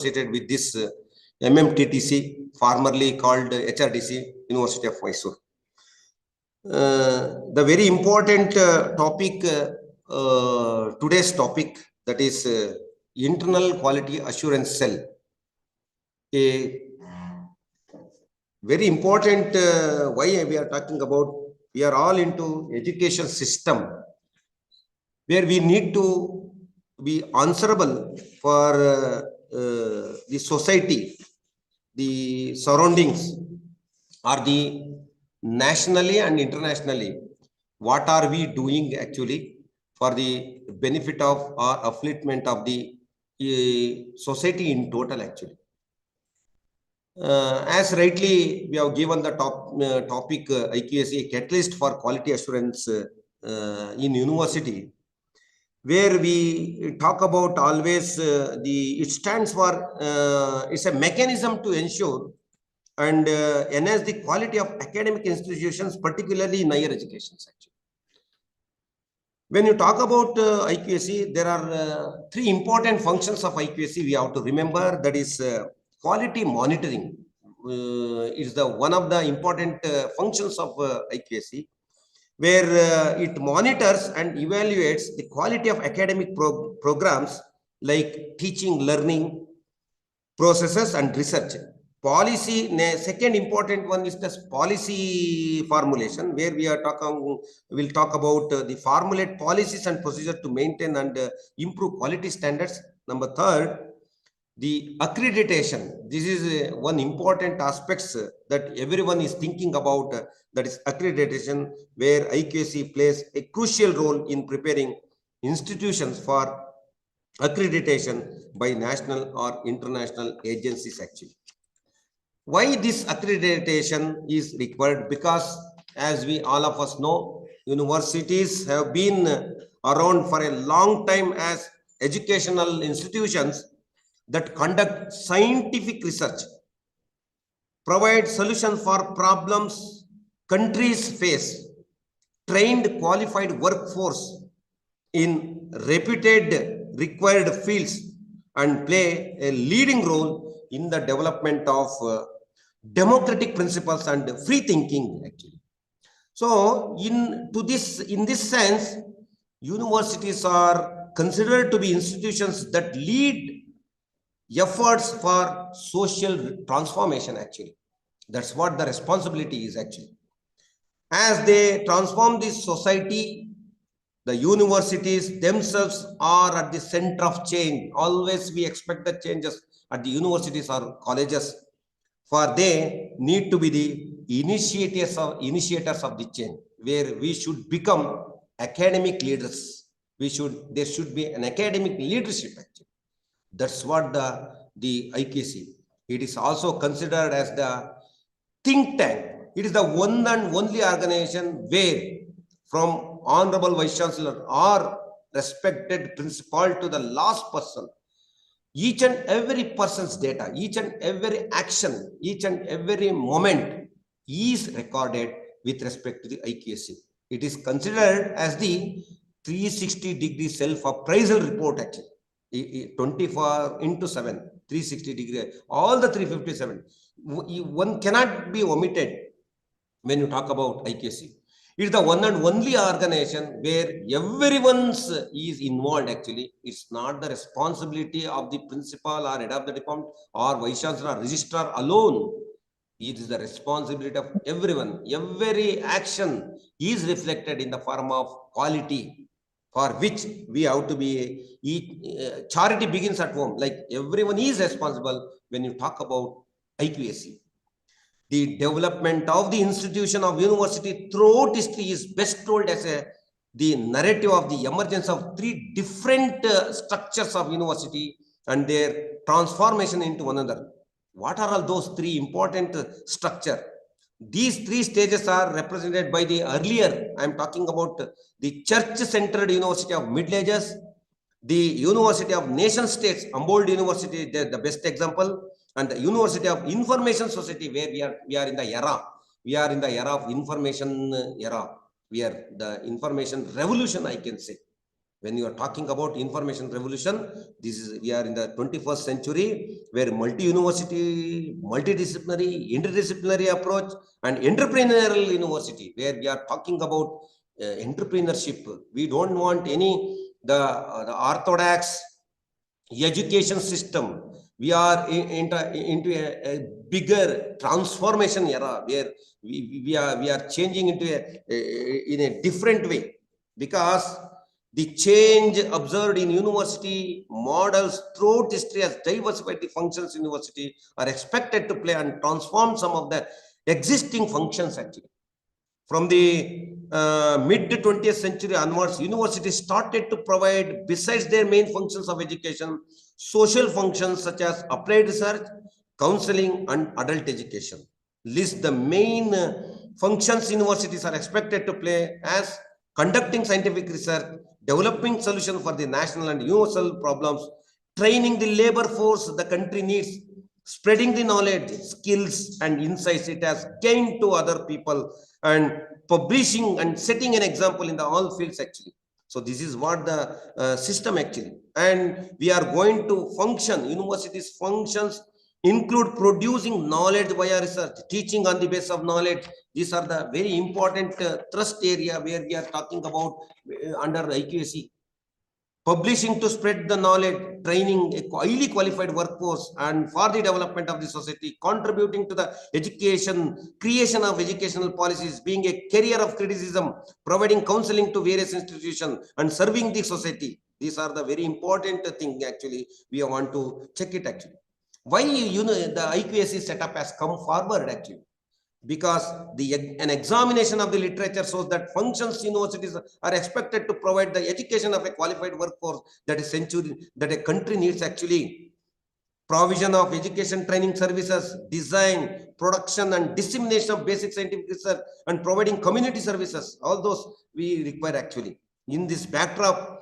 associated with this MMTTC, formerly called HRDC, University of Mysore. The very important topic, today's topic, that is internal quality assurance cell. A very important why we are talking about, we are all into education system where we need to be answerable for the society, the surroundings, or the nationally and internationally. What are we doing actually for the benefit of or upliftment of the society in total actually? As rightly we have given the topic IQAC, catalyst for quality assurance in university, where we talk about always it stands for it's a mechanism to ensure and enhance the quality of academic institutions, particularly in higher education section. When you talk about IQAC, there are three important functions of IQAC we have to remember. That is quality monitoring is the one of the important functions of IQAC, where it monitors and evaluates the quality of academic programs like teaching, learning, processes, and research. Policy, second important one is this policy formulation, where we'll talk about the formulate policies and procedures to maintain and improve quality standards. Number third, the accreditation. This is one important aspects that everyone is thinking about, that is accreditation, where IQAC plays a crucial role in preparing institutions for accreditation by national or international agencies actually. Why this accreditation is required? Because as we all of us know, universities have been around for a long time as educational institutions that conduct scientific research, provide solutions for problems countries face, trained qualified workforce in reputed required fields, and play a leading role in the development of democratic principles and free thinking actually. So in this sense, universities are considered to be institutions that lead efforts for social transformation actually. That's what the responsibility is actually. As they transform this society, the universities themselves are at the center of change. Always we expect the changes at the universities or colleges, for they need to be the initiators of the change, where we should become academic leaders. There should be an academic leadership actually. That's what the IQAC. It is also considered as the think tank. It is the one and only organization where, from Honorable Vice Chancellor or respected principal to the last person, each and every person's data, each and every action, each and every moment is recorded with respect to the IQAC. It is considered as the 360-degree self-appraisal report actually. 24/7, 360-degree, all the 357. One cannot be omitted when you talk about IQAC. It is the one and only organization where everyone is involved actually. It's not the responsibility of the principal or head of the department or vice chancellor or registrar alone. It is the responsibility of everyone. Every action is reflected in the form of quality, for which we have to be charity begins at home. Like everyone is responsible when you talk about IQAC. The development of the institution of university throughout history is best told as the narrative of the emergence of three different structures of university and their transformation into one another. What are all those three important structures? These three stages are represented by the earlier, I am talking about the church-centered university of Middle Ages, the University of Nation States, Humboldt University, the best example, and the University of Information Society, where we are in the era. We are in the era of information era. We are the information revolution, I can say. When you are talking about information revolution, we are in the 21st century where multi-university, multidisciplinary, interdisciplinary approach and entrepreneurial university, where we are talking about entrepreneurship. We don't want the orthodox education system. We are into a bigger transformation era where we are changing into in a different way, because the change observed in university models throughout history has diversified the functions university are expected to play and transform some of the existing functions actually. From the mid 20th century onwards, universities started to provide, besides their main functions of education, social functions such as applied research, counseling, and adult education. List the main functions universities are expected to play as conducting scientific research, developing solutions for the national and universal problems, training the labor force the country needs, spreading the knowledge, skills, and insights it has gained to other people, and publishing and setting an example in the all fields actually. So this is what the system actually, and we are going to function. Universities functions include producing knowledge via research, teaching on the basis of knowledge. These are the very important thrust area where we are talking about under IQAC. Publishing to spread the knowledge, training a highly qualified workforce and for the development of the society, contributing to the education, creation of educational policies, being a carrier of criticism, providing counseling to various institutions and serving the society. These are the very important thing actually. We want to check it actually. Why the IQAC setup has come forward actually? Because an examination of the literature shows that functions universities are expected to provide the education of a qualified workforce that a country needs actually. Provision of education training services, design, production, and dissemination of basic scientific research, and providing community services, all those we require actually. In this backdrop,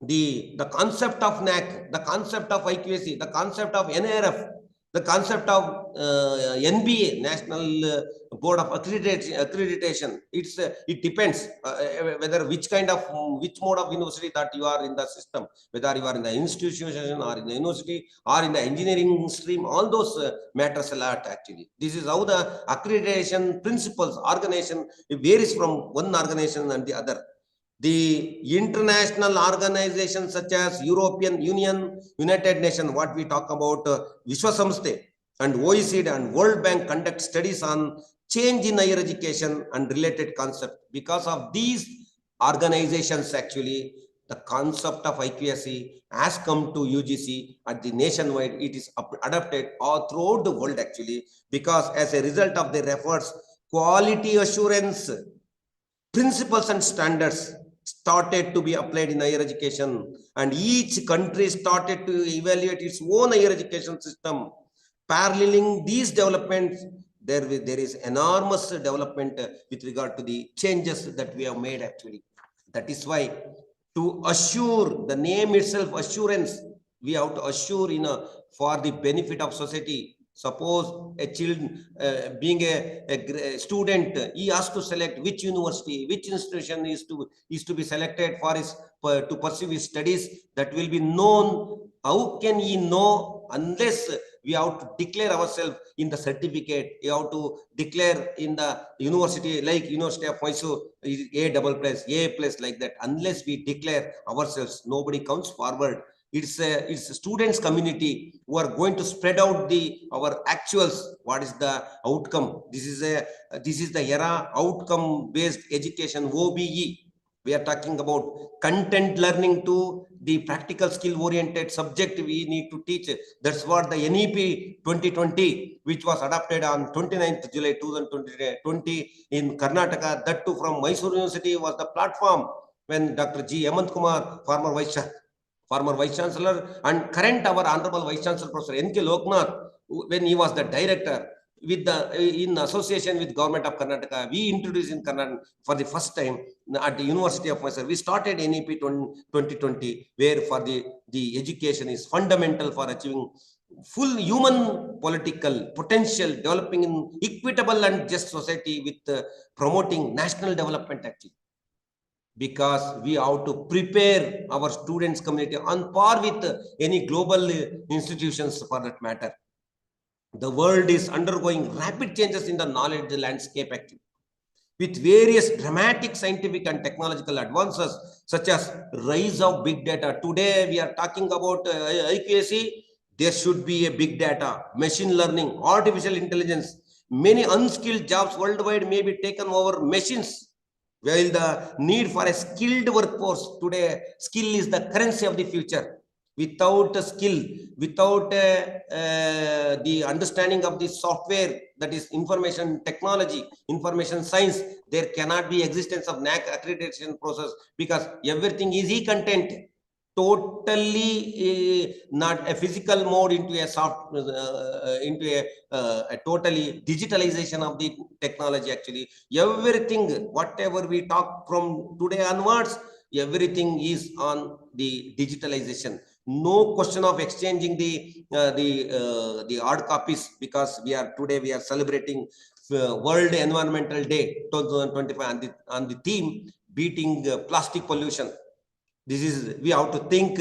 the concept of NAC, the concept of IQAC, the concept of NARF, the concept of NBA, National Board of Accreditation. It depends whether which mode of university that you are in the system, whether you are in the institution or in the university or in the engineering stream. All those matters a lot actually. This is how the accreditation principles, organization, it varies from one organization and the other. The international organizations such as European Union, United Nations, what we talk about, Vishwa Samsthe and OECD and World Bank conduct studies on change in higher education and related concepts. Because of these organizations actually, the concept of IQAC has come to UGC at the nationwide. It is adopted all throughout the world actually, because as a result of their efforts, quality assurance principles and standards started to be applied in higher education, and each country started to evaluate its own higher education system. Paralleling these developments, there is enormous development with regard to the changes that we have made actually. That is why, to assure, the name itself, assurance, we have to assure for the benefit of society. Suppose a child being a student, he has to select which university, which institution is to be selected for his to pursue his studies. That will be known. How can he know unless we have to declare ourselves in the certificate? You have to declare in the university, like University of Mysore, A double plus, A plus, like that. Unless we declare ourselves, nobody comes forward. It's a students community who are going to spread out our actuals. What is the outcome? This is the era outcome based education, OBE. We are talking about content learning to the practical skill oriented subject we need to teach. That's what the NEP 2020, which was adopted on 29th July 2020 in Karnataka. That too from Mysore University was the platform when Dr. G. Hemant Kumar, former Vice Chancellor, and current our Honorable Vice Chancellor Professor N.K. Loknath, when he was the director, in association with Government of Karnataka, we introduced in Karnataka for the first time at the University of Mysore. We started NEP 2020, where for the education is fundamental for achieving full human political potential, developing in equitable and just society with promoting national development actually. because we have to prepare our students community on par with any global institutions for that matter. The world is undergoing rapid changes in the knowledge landscape actually, with various dramatic scientific and technological advances such as rise of big data. Today we are talking about IQAC. There should be a big data, machine learning, artificial intelligence. Many unskilled jobs worldwide may be taken over machines, while the need for a skilled workforce today, skill is the currency of the future. Without a skill, without the understanding of the software, that is information technology, information science, there cannot be existence of NAC accreditation process, because everything is e-content, totally not a physical mode into a soft a totally digitalization of the technology actually. Everything whatever we talk from today onwards, everything is on the digitalization. No question of exchanging the hard copies, because we are celebrating World Environmental Day 2025 on the theme beating plastic pollution. This is, we have to think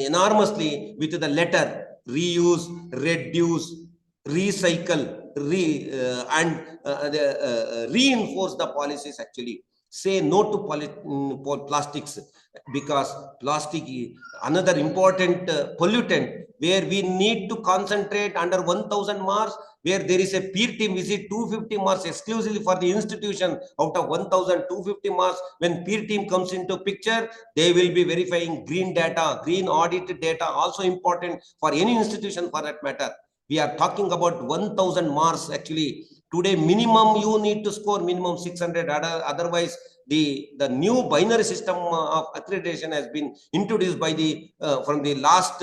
enormously with the letter reuse, reduce, recycle, reinforce the policies actually. Say no to plastics, because plastic is another important pollutant where we need to concentrate under 1000 marks, where there is a peer team visit 250 marks exclusively for the institution out of 1250 marks. When peer team comes into picture, they will be verifying green data, green audited data, also important for any institution for that matter. We are talking about 1000 marks actually. Today minimum you need to score minimum 600, otherwise the new binary system of accreditation has been introduced by the from the last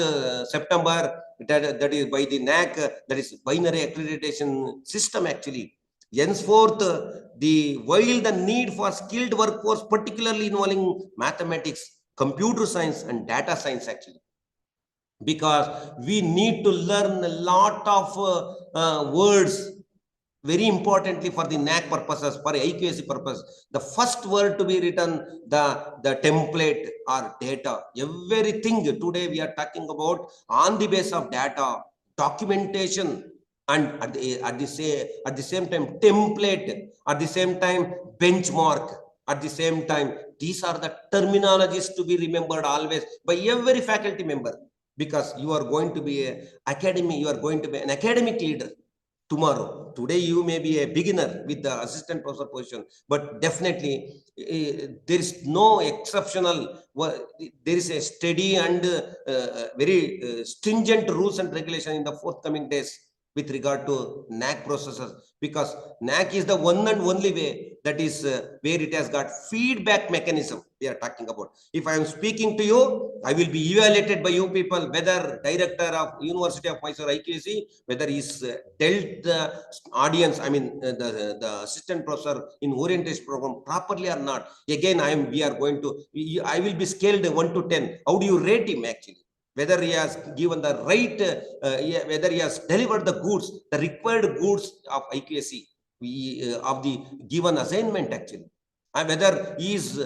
September, that is by the NAC, that is binary accreditation system actually. Henceforth, while the need for skilled workforce, particularly involving mathematics, computer science, and data science actually, because we need to learn a lot of words, very importantly for the NAC purposes, for IQAC purpose. The first word to be written, the template or data. Everything today we are talking about on the base of data, documentation, and at the same time template, at the same time benchmark, at the same time. These are the terminologies to be remembered always by every faculty member, because you are going to be an academic leader tomorrow. Today you may be a beginner with the assistant professor position, but definitely there is no exceptional. There is a steady and very stringent rules and regulation in the forthcoming days with regard to NAC processes, because NAC is the one and only way, that is where it has got feedback mechanism we are talking about. If I am speaking to you, I will be evaluated by you people, whether director of University of Mysore IQAC, whether he's dealt the audience, I mean the assistant professor in orientation program properly or not. Again, I will be scaled 1 to 10. How do you rate him actually? Whether he has given the right, whether he has delivered the goods, the required goods of IQAC, of the given assignment actually, and whether he is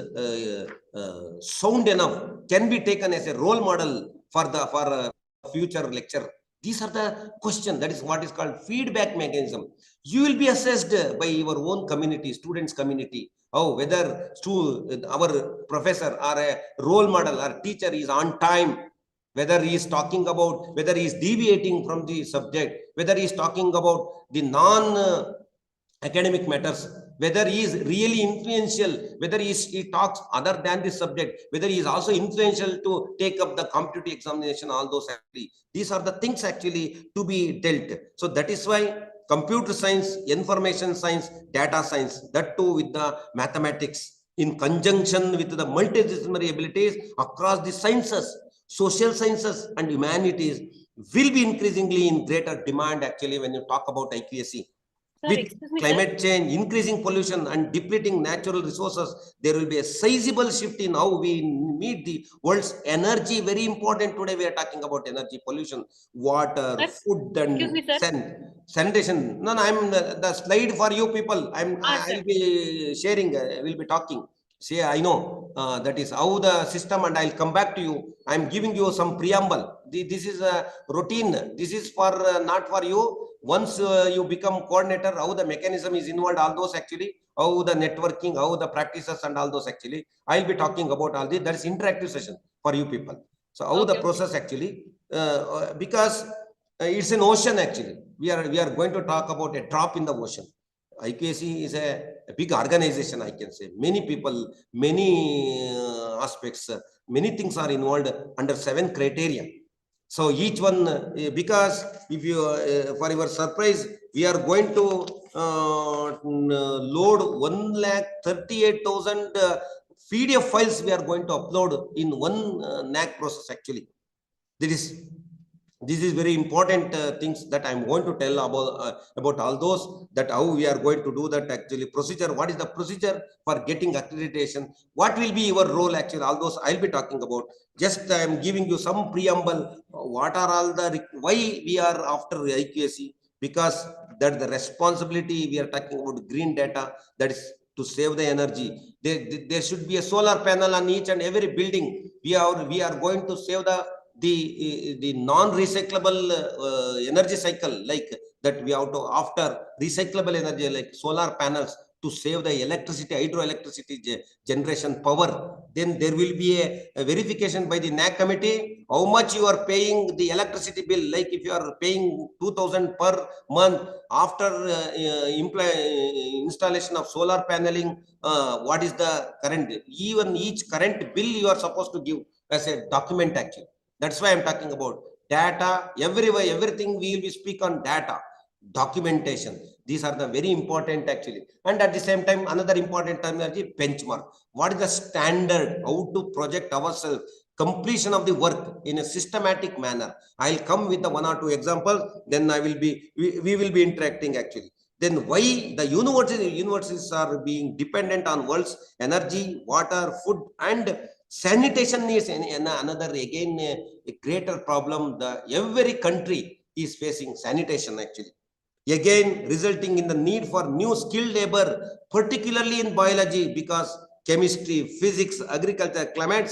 sound enough, can be taken as a role model for future lecture. These are the questions. That is what is called feedback mechanism. You will be assessed by your own community, students community. Oh, whether our professor or a role model or teacher is on time, whether he is talking about, whether he is deviating from the subject, whether he is talking about the non-academic matters, whether he is really influential, whether he talks other than the subject, whether he is also influential to take up the competitive examination, all those actually. These are the things actually to be dealt. So that is why computer science, information science, data science, that too with the mathematics, in conjunction with the multidisciplinary abilities across the sciences, social sciences and humanities, will be increasingly in greater demand actually when you talk about IQAC. With climate change, increasing pollution and depleting natural resources, there will be a sizable shift in how we meet the world's energy. Very important today. We are talking about energy, pollution, water, food, and sanitation. No, I'm the slide for you people. I'll be sharing. We'll be talking. Say, I know that is how the system, and I'll come back to you. I'm giving you some preamble. This is a routine. This is for not for you. Once you become coordinator, how the mechanism is involved, all those actually, how the networking, how the practices and all those actually, I'll be talking about all this. That is interactive session for you people. So how the process actually, because it's an ocean actually. We are going to talk about a drop in the ocean. IQAC is a big organization, I can say. Many people, many aspects, many things are involved under 7 criteria. So each one, because if you, for your surprise, we are going to load 1,38,000 PDF files we are going to upload in one NAC process actually. This is very important things that I'm going to tell about all those, that how we are going to do that actually procedure. What is the procedure for getting accreditation? What will be your role actually? All those I'll be talking about. Just I'm giving you some preamble. What are all the why we are after IQAC? Because that the responsibility we are talking about green data, that is to save the energy. There should be a solar panel on each and every building. We are going to save the non-recyclable energy cycle, like that we have to after recyclable energy like solar panels to save the electricity, hydroelectricity generation power. Then there will be a verification by the NAC committee how much you are paying the electricity bill. Like if you are paying 2,000 per month after installation of solar paneling, what is the current? Even each current bill you are supposed to give as a document actually. That's why I'm talking about data. Everything we will speak on data, documentation. These are the very important actually. And at the same time, another important terminology, benchmark. What is the standard? How to project ourselves? Completion of the work in a systematic manner. I'll come with the 1 or 2 examples. Then we will be interacting actually. Then why the universities are being dependent on world's energy, water, food, and sanitation is another again a greater problem. Every country is facing sanitation actually, again resulting in the need for new skilled labor, particularly in biology, because chemistry, physics, agriculture, climate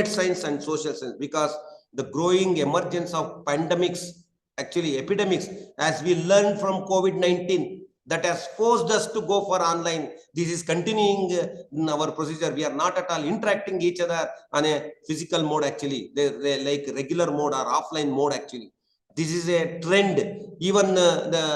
science and social science, because the growing emergence of pandemics, actually epidemics, as we learned from COVID-19, that has forced us to go for online. This is continuing in our procedure. We are not at all interacting each other on a physical mode actually. They like regular mode or offline mode actually. This is a trend. Even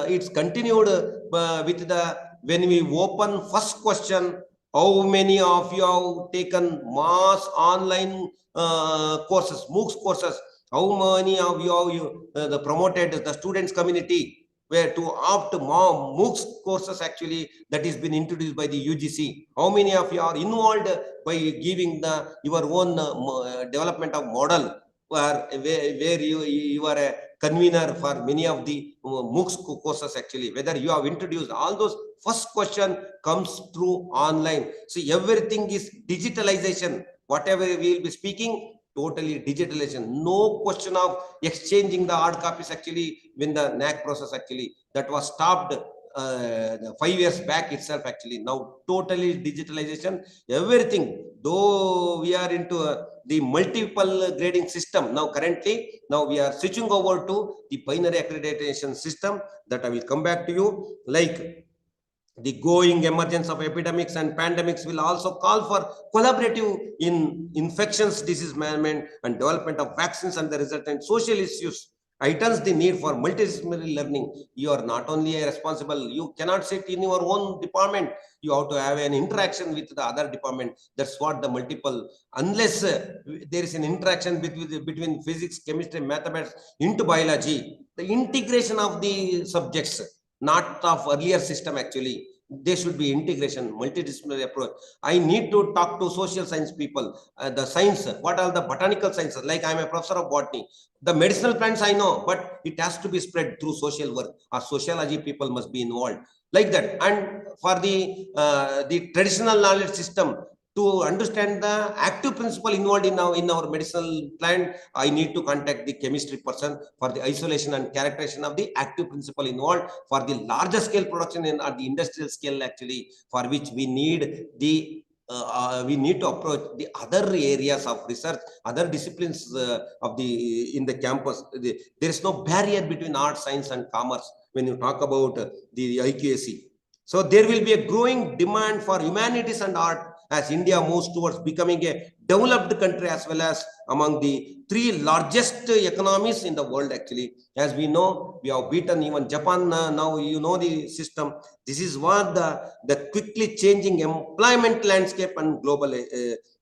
it's continued with the, when we open first question, how many of you have taken mass online courses, MOOCs courses? How many of you have the promoted the students community where to opt more MOOCs courses actually that is been introduced by the UGC? How many of you are involved by giving your own development of model, where you are a convener for many of the MOOCs courses actually, whether you have introduced all those? First question comes through online. See, everything is digitalization. Whatever we will be speaking, totally digitalization. No question of exchanging the hard copies actually. When the NAC process actually that was stopped 5 years back itself actually, now totally digitalization. Everything, though we are into the multiple grading system now currently, now we are switching over to the binary accreditation system, that I will come back to you. Like the growing emergence of epidemics and pandemics will also call for collaborative in infectious disease management and development of vaccines, and the resultant social issues heightens the need for multidisciplinary learning. You are not only a responsible, you cannot sit in your own department, you have to have an interaction with the other department. That's what the multiple, unless there is an interaction between physics, chemistry, mathematics into biology, the integration of the subjects, not of earlier system actually. There should be integration, multidisciplinary approach. I need to talk to social science people, the science, what are the botanical sciences? Like I'm a professor of botany. The medicinal plants I know, but it has to be spread through social work. Our sociology people must be involved like that. And for the traditional knowledge system, to understand the active principle involved in our medicinal plant, I need to contact the chemistry person for the isolation and characterization of the active principle involved. For the larger scale production at the industrial scale actually, for which we need the we need to approach the other areas of research, other disciplines in the campus. There is no barrier between art, science, and commerce when you talk about the IQAC. So there will be a growing demand for humanities and art as India moves towards becoming a developed country, as well as among the three largest economies in the world. Actually, as we know, we have beaten even Japan. Now you know the system. This is what the quickly changing employment landscape and global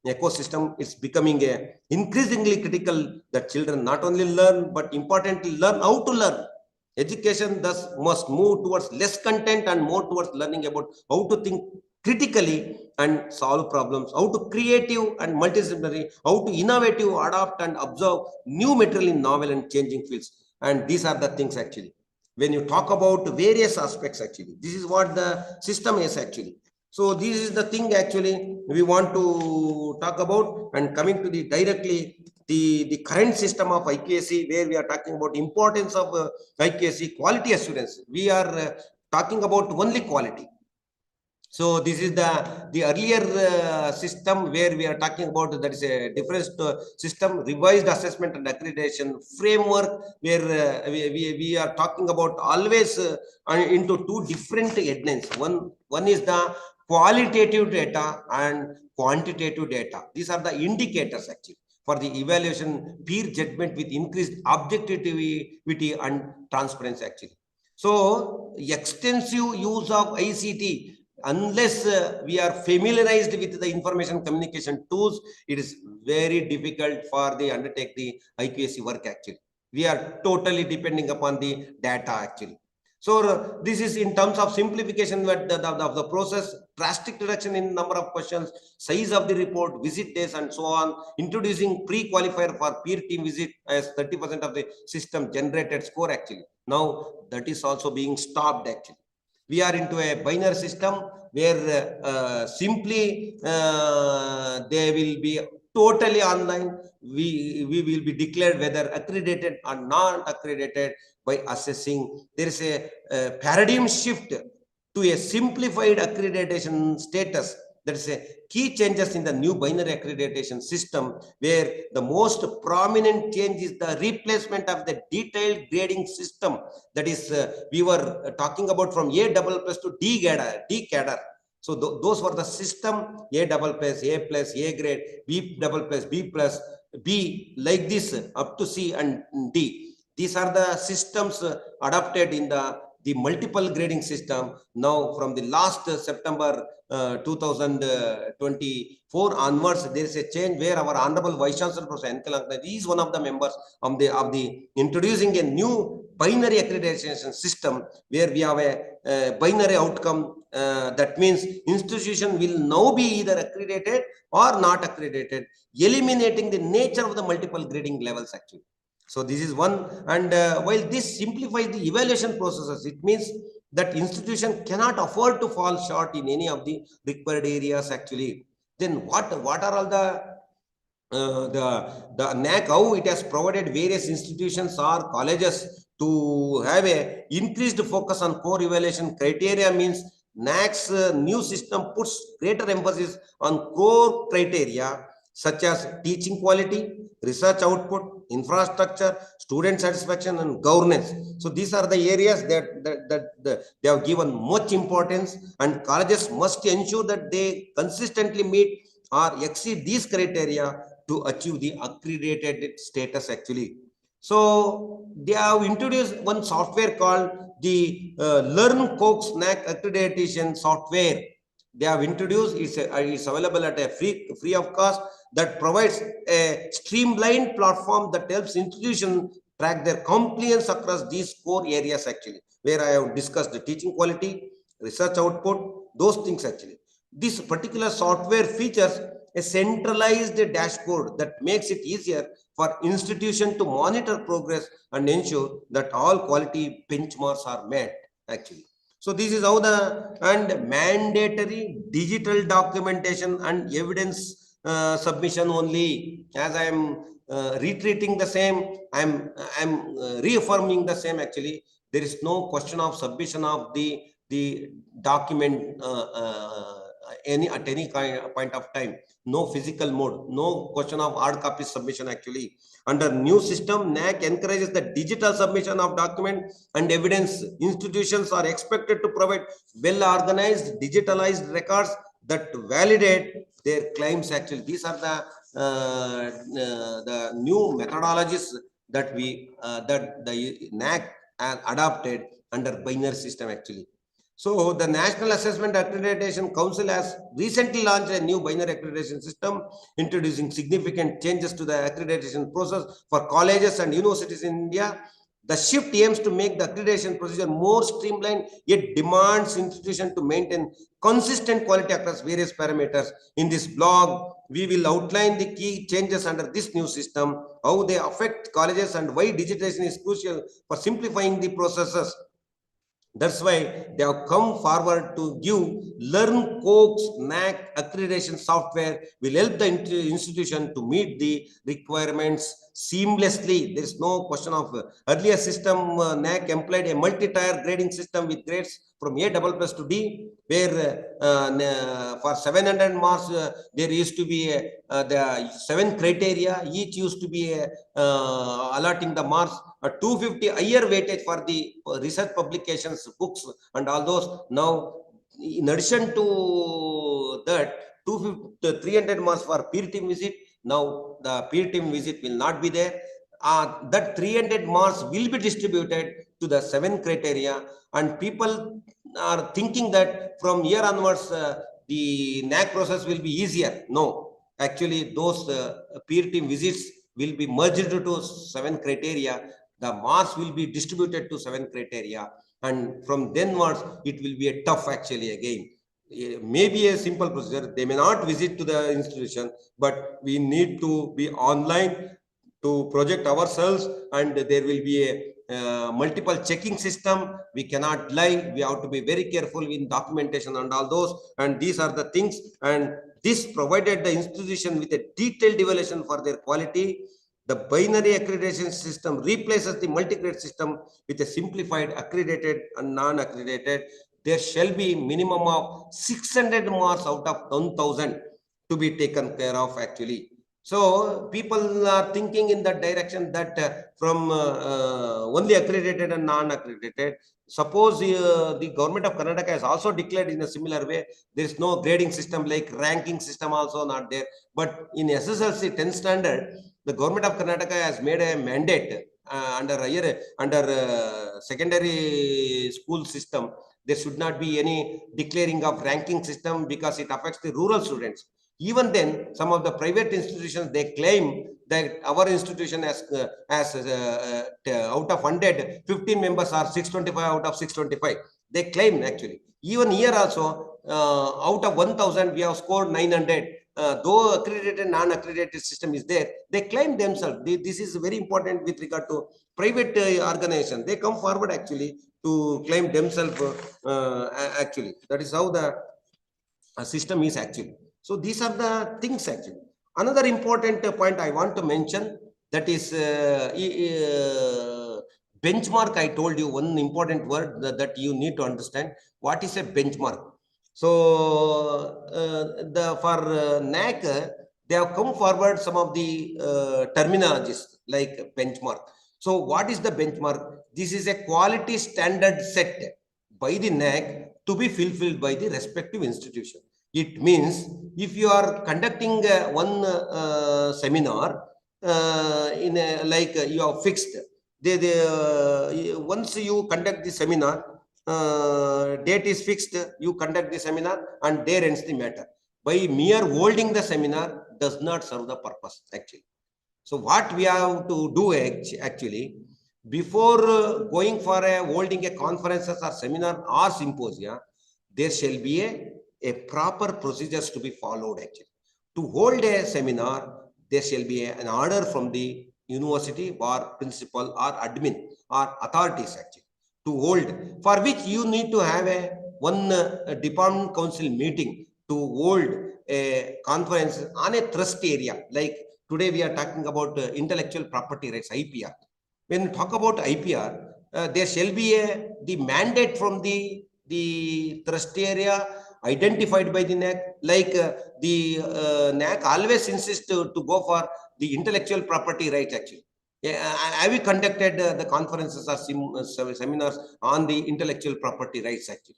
ecosystem is becoming increasingly critical that children not only learn, but importantly learn how to learn. Education thus must move towards less content and more towards learning about how to think critically and solve problems, how to creative and multidisciplinary, how to innovative, adapt and observe new material in novel and changing fields. And these are the things actually. When you talk about various aspects, actually, this is what the system is actually. So this is the thing actually we want to talk about. And coming to the directly the current system of IQAC, where we are talking about importance of IQAC quality assurance. We are talking about only quality. So this is the earlier system where we are talking about, that is a different system, revised assessment and accreditation framework, where we are talking about always into two different headlines. One is the qualitative data and quantitative data. These are the indicators actually for the evaluation, peer judgment with increased objectivity and transparency actually. So extensive use of ICT, unless we are familiarized with the information communication tools, it is very difficult for the undertake the IQAC work actually. We are totally depending upon the data actually. So this is in terms of simplification of the process, drastic reduction in number of questions, size of the report, visit days, and so on. Introducing pre-qualifier for peer team visit as 30% of the system generated score actually. Now that is also being stopped actually. We are into a binary system where simply they will be totally online. We will be declared whether accredited or not accredited by assessing. There is a paradigm shift to a simplified accreditation status. That is a key changes in the new binary accreditation system, where the most prominent change is the replacement of the detailed grading system. That is, we were talking about from A++ to D cadre. So those were the system: A++, A+, A grade, B++, B+, B, like this up to C and D. These are the systems adopted in the multiple grading system. Now from the last September 2024 onwards, there is a change where our Honorable Vice Chancellor Professor N. is one of the members of the introducing a new binary accreditation system, where we have a binary outcome. That means institution will now be either accredited or not accredited, eliminating the nature of the multiple grading levels actually. So this is one. And while this simplifies the evaluation processes, it means that institution cannot afford to fall short in any of the required areas actually. Then what are all the NAC, how it has provided various institutions or colleges to have a increased focus on core evaluation criteria, means NAC's new system puts greater emphasis on core criteria such as teaching quality, research output, infrastructure, student satisfaction, and governance. So these are the areas that they have given much importance, and colleges must ensure that they consistently meet or exceed these criteria to achieve the accredited status actually. So they have introduced one software called the Learn Cox NAC accreditation software. They have introduced, it's available at a free of cost, that provides a streamlined platform that helps institutions track their compliance across these core areas actually, where I have discussed the teaching quality, research output, those things actually. This particular software features a centralized dashboard that makes it easier for institution to monitor progress and ensure that all quality benchmarks are met actually. So this is how and mandatory digital documentation and evidence submission only. As I am retreating the same, I'm reaffirming the same actually. There is no question of submission of the document at any point of time. No physical mode, no question of hard copy submission actually. Under new system, NAC encourages the digital submission of document and evidence. Institutions are expected to provide well-organized, digitalized records that validate their claims actually. These are the new methodologies that that the NAC adopted under binary system actually. So the National Assessment Accreditation Council has recently launched a new binary accreditation system, introducing significant changes to the accreditation process for colleges and universities in India. The shift aims to make the accreditation procedure more streamlined, yet demands institutions to maintain consistent quality across various parameters. In this blog, we will outline the key changes under this new system, how they affect colleges, and why digitization is crucial for simplifying the processes. That's why they have come forward to give LearnCode's NAC accreditation software will help the institution to meet the requirements seamlessly. There is no question of earlier system. NAC employed a multi-tier grading system with grades from A++ to D, where for 700 marks there used to be the 7 criteria. Each used to be allotting the marks. 250 higher weightage for the research publications, books, and all those. Now, in addition to that, 250, 300 marks for peer team visit. Now, the peer team visit will not be there. That 300 marks will be distributed to the 7 criteria, and people are thinking that from here onwards, the NAC process will be easier. No, actually, those peer team visits will be merged to 7 criteria. The marks will be distributed to 7 criteria, and from then onwards it will be a tough actually again. Maybe a simple procedure. They may not visit to the institution, but we need to be online to project ourselves, and there will be a multiple checking system. We cannot lie. We have to be very careful in documentation and all those. And these are the things. And this provided the institution with a detailed evaluation for their quality. The binary accreditation system replaces the multi-grade system with a simplified accredited and non-accredited. There shall be minimum of 600 marks out of 1,000 to be taken care of actually. So people are thinking in that direction that from only accredited and non-accredited. Suppose the government of Karnataka has also declared in a similar way. There is no grading system like ranking system also not there. But in SSLC 10 standard, the government of Karnataka has made a mandate under secondary school system. There should not be any declaring of ranking system because it affects the rural students. Even then, some of the private institutions, they claim that our institution has out of 100, 15 members are 625 out of 625. They claim actually. Even here also, out of 1,000, we have scored 900. Though accredited and non-accredited system is there, they claim themselves. This is very important with regard to private organization. They come forward actually to claim themselves actually. That is how the system is actually. So these are the things actually. Another important point I want to mention, that is benchmark. I told you one important word that you need to understand. What is a benchmark? So for NAC, they have come forward some of the terminologies like benchmark. So what is the benchmark? This is a quality standard set by the NAC to be fulfilled by the respective institution. It means if you are conducting one seminar like you have fixed, once you conduct the seminar, date is fixed, you conduct the seminar, and there ends the matter. By mere holding the seminar does not serve the purpose actually. So what we have to do actually, before going for holding a conferences or seminar or symposia, there shall be a proper procedures to be followed actually. To hold a seminar, there shall be an order from the university or principal or admin or authorities actually to hold, for which you need to have one department council meeting to hold a conference on a trust area. Like today we are talking about intellectual property rights, IPR. When we talk about IPR, there shall be the mandate from the trust area identified by the NAC. Like the NAC always insists to go for the intellectual property rights actually. Have we conducted the conferences or seminars on the intellectual property rights actually?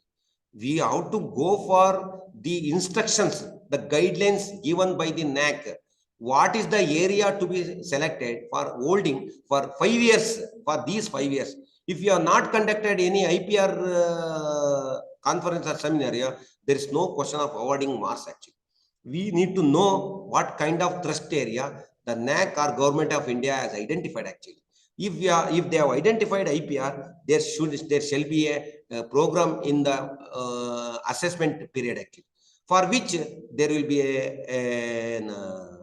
We have to go for the instructions, the guidelines given by the NAC. What is the area to be selected for holding for 5 years, for these 5 years? If you have not conducted any IPR conference or seminar, there is no question of awarding marks actually. We need to know what kind of thrust area the NAC or Government of India has identified actually. If they have identified IPR, there shall be a program in the assessment period actually, for which there will be a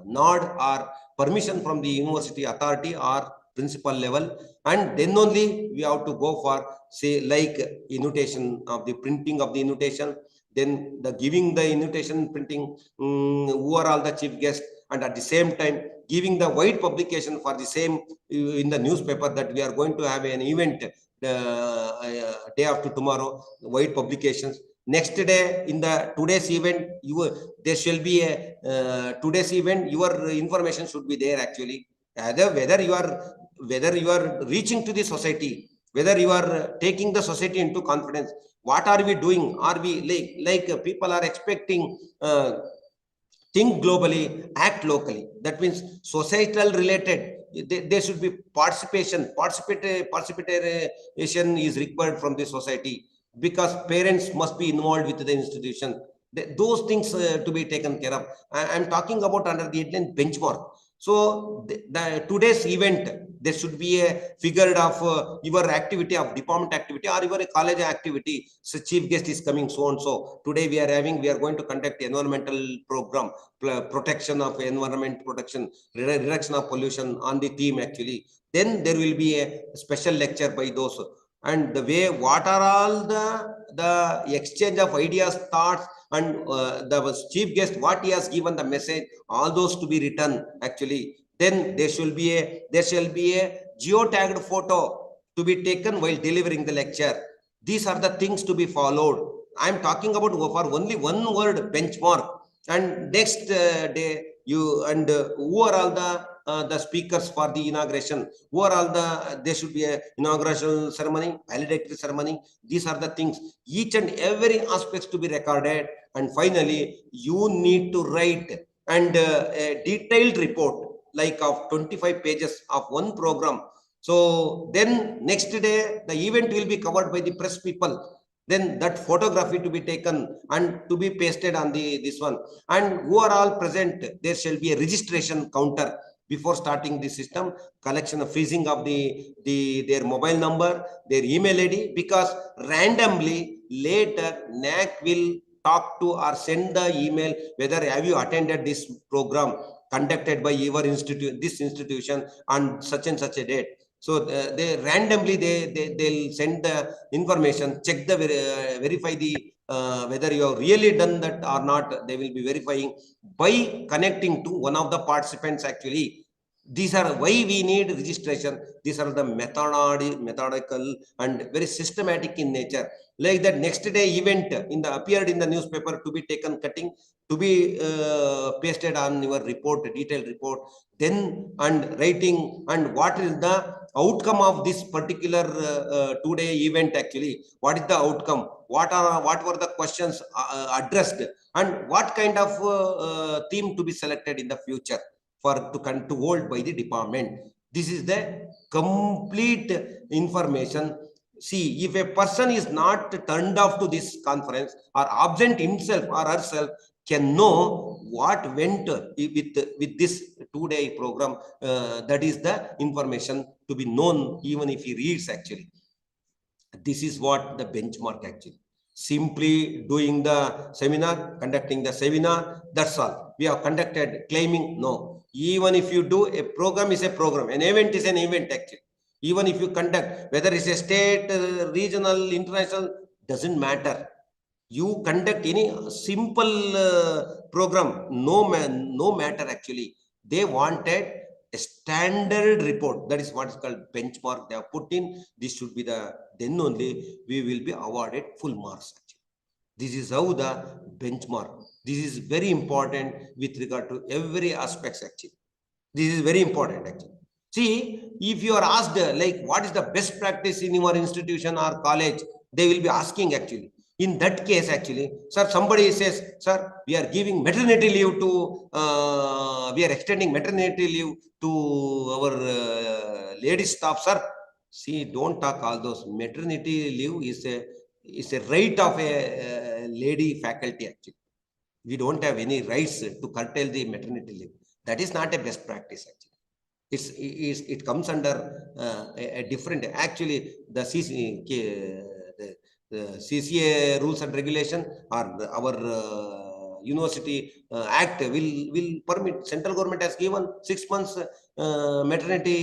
nod or permission from the university authority or principal level, and then only we have to go for, say, like invitation of the printing of the invitation, then the giving the invitation printing, who are all the chief guests, and at the same time giving the wide publication for the same in the newspaper that we are going to have an event day after tomorrow, wide publications. Next day, in the today's event, there shall be a today's event, your information should be there actually. Whether you are reaching to the society, whether you are taking the society into confidence, what are we doing? Are we like people are expecting think globally, act locally. That means societal related. There should be participation. Participation is required from the society, because parents must be involved with the institution. Those things to be taken care of. I'm talking about under the headline benchmark. So today's event, there should be a figure of your activity of department activity or your college activity. So chief guest is coming so and so. Today we are going to conduct environmental program, protection of environment, protection, reduction of pollution on the theme actually. Then there will be a special lecture by those. And the way, what are all the exchange of ideas, thoughts, and the chief guest, what he has given the message, all those to be written actually. Then there shall be a geotagged photo to be taken while delivering the lecture. These are the things to be followed. I am talking about for only one word, benchmark. And next day, who are all the speakers for the inauguration? Who are all there should be a inauguration ceremony, valedictory ceremony. These are the things. Each and every aspects to be recorded. And finally, you need to write and a detailed report, like of 25 pages of one program. So then next day, the event will be covered by the press people. Then that photography to be taken and to be pasted on this one. And who are all present, there shall be a registration counter before starting the system, collection of freezing of their mobile number, their email ID, because randomly later NAC will talk to or send the email whether have you attended this program conducted by your this institution on such and such a date. So they randomly they'll send the information, check the verify the whether you have really done that or not. They will be verifying by connecting to one of the participants actually. These are why we need registration. These are the methodical and very systematic in nature. Like that next day event appeared in the newspaper to be taken cutting, to be pasted on your report, detailed report, then and writing, and what is the outcome of this particular 2-day event actually. What is the outcome? What were the questions addressed, and what kind of theme to be selected in the future for to hold by the department. This is the complete information. See, if a person is not turned off to this conference or absent himself or herself, can know what went with this 2-day program. That is the information to be known even if he reads actually. This is what the benchmark actually. Simply doing the seminar, conducting the seminar, that's all. We have conducted, claiming, no. Even if you do, a program is a program, an event is an event actually. Even if you conduct, whether it's a state, regional, international, doesn't matter. You conduct any simple program, no matter actually. They wanted a standard report. That is what is called benchmark. They have put in. This should be then only we will be awarded full marks actually. This is how the benchmark. This is very important with regard to every aspects actually. This is very important actually. See, if you are asked like what is the best practice in your institution or college, they will be asking actually. In that case, actually, sir, somebody says, sir, we are giving maternity leave to, we are extending maternity leave to our lady staff, sir. See, don't talk all those. Maternity leave is a right of a lady faculty actually. We don't have any rights to curtail the maternity leave. That is not a best practice actually. It comes under a different, actually the CCA rules and regulation or our university act will permit. Central government has given 6 months maternity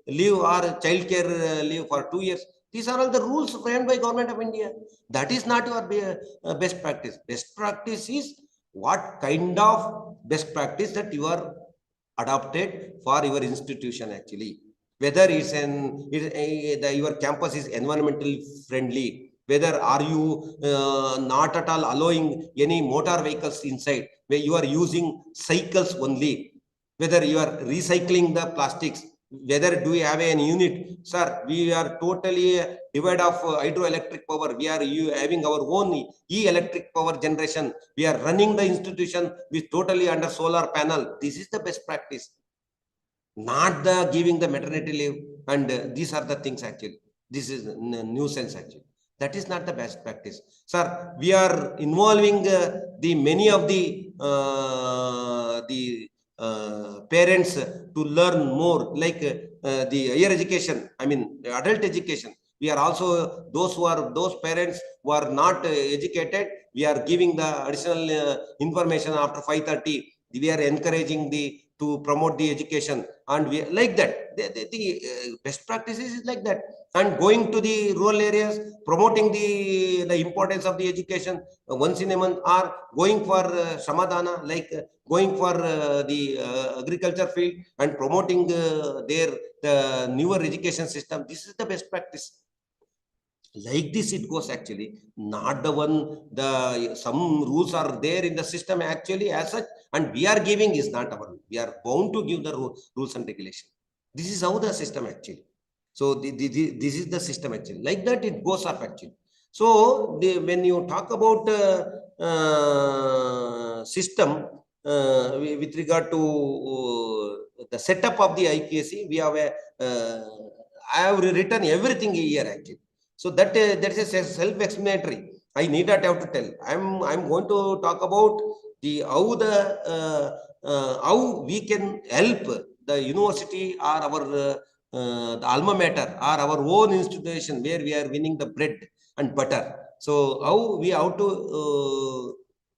leave or child care leave for 2 years. These are all the rules framed by government of India. That is not your best practice. Best practice is what kind of best practice that you are adopted for your institution actually. Whether it's your campus is environmental friendly, whether are you not at all allowing any motor vehicles inside, where you are using cycles only, whether you are recycling the plastics, whether do we have an unit, sir, we are totally divide of hydroelectric power, we are having our own electric power generation, we are running the institution with totally under solar panel. This is the best practice, not the giving the maternity leave. And these are the things actually. This is nuisance actually. That is not the best practice, sir. We are involving the many of the parents to learn more, like the higher education, I mean adult education. We are also those parents who are not educated, we are giving the additional information after 5:30. We are encouraging to promote the education, and we like that. The best practices is like that. And going to the rural areas, promoting the importance of the education once in a month, or going for samadhana, like going for the agriculture field and promoting the newer education system. This is the best practice. Like this it goes actually, not the one, some rules are there in the system actually as such, and we are giving is not our, we are bound to give the rules and regulation. This is how the system actually. So this is the system actually, like that it goes up actually. So when you talk about system with regard to the setup of the IQAC, we have I have written everything here actually. So that is self-explanatory. I need not have to tell. I'm going to talk about how we can help the university or our the alma mater or our own institution where we are winning the bread and butter. So how we have to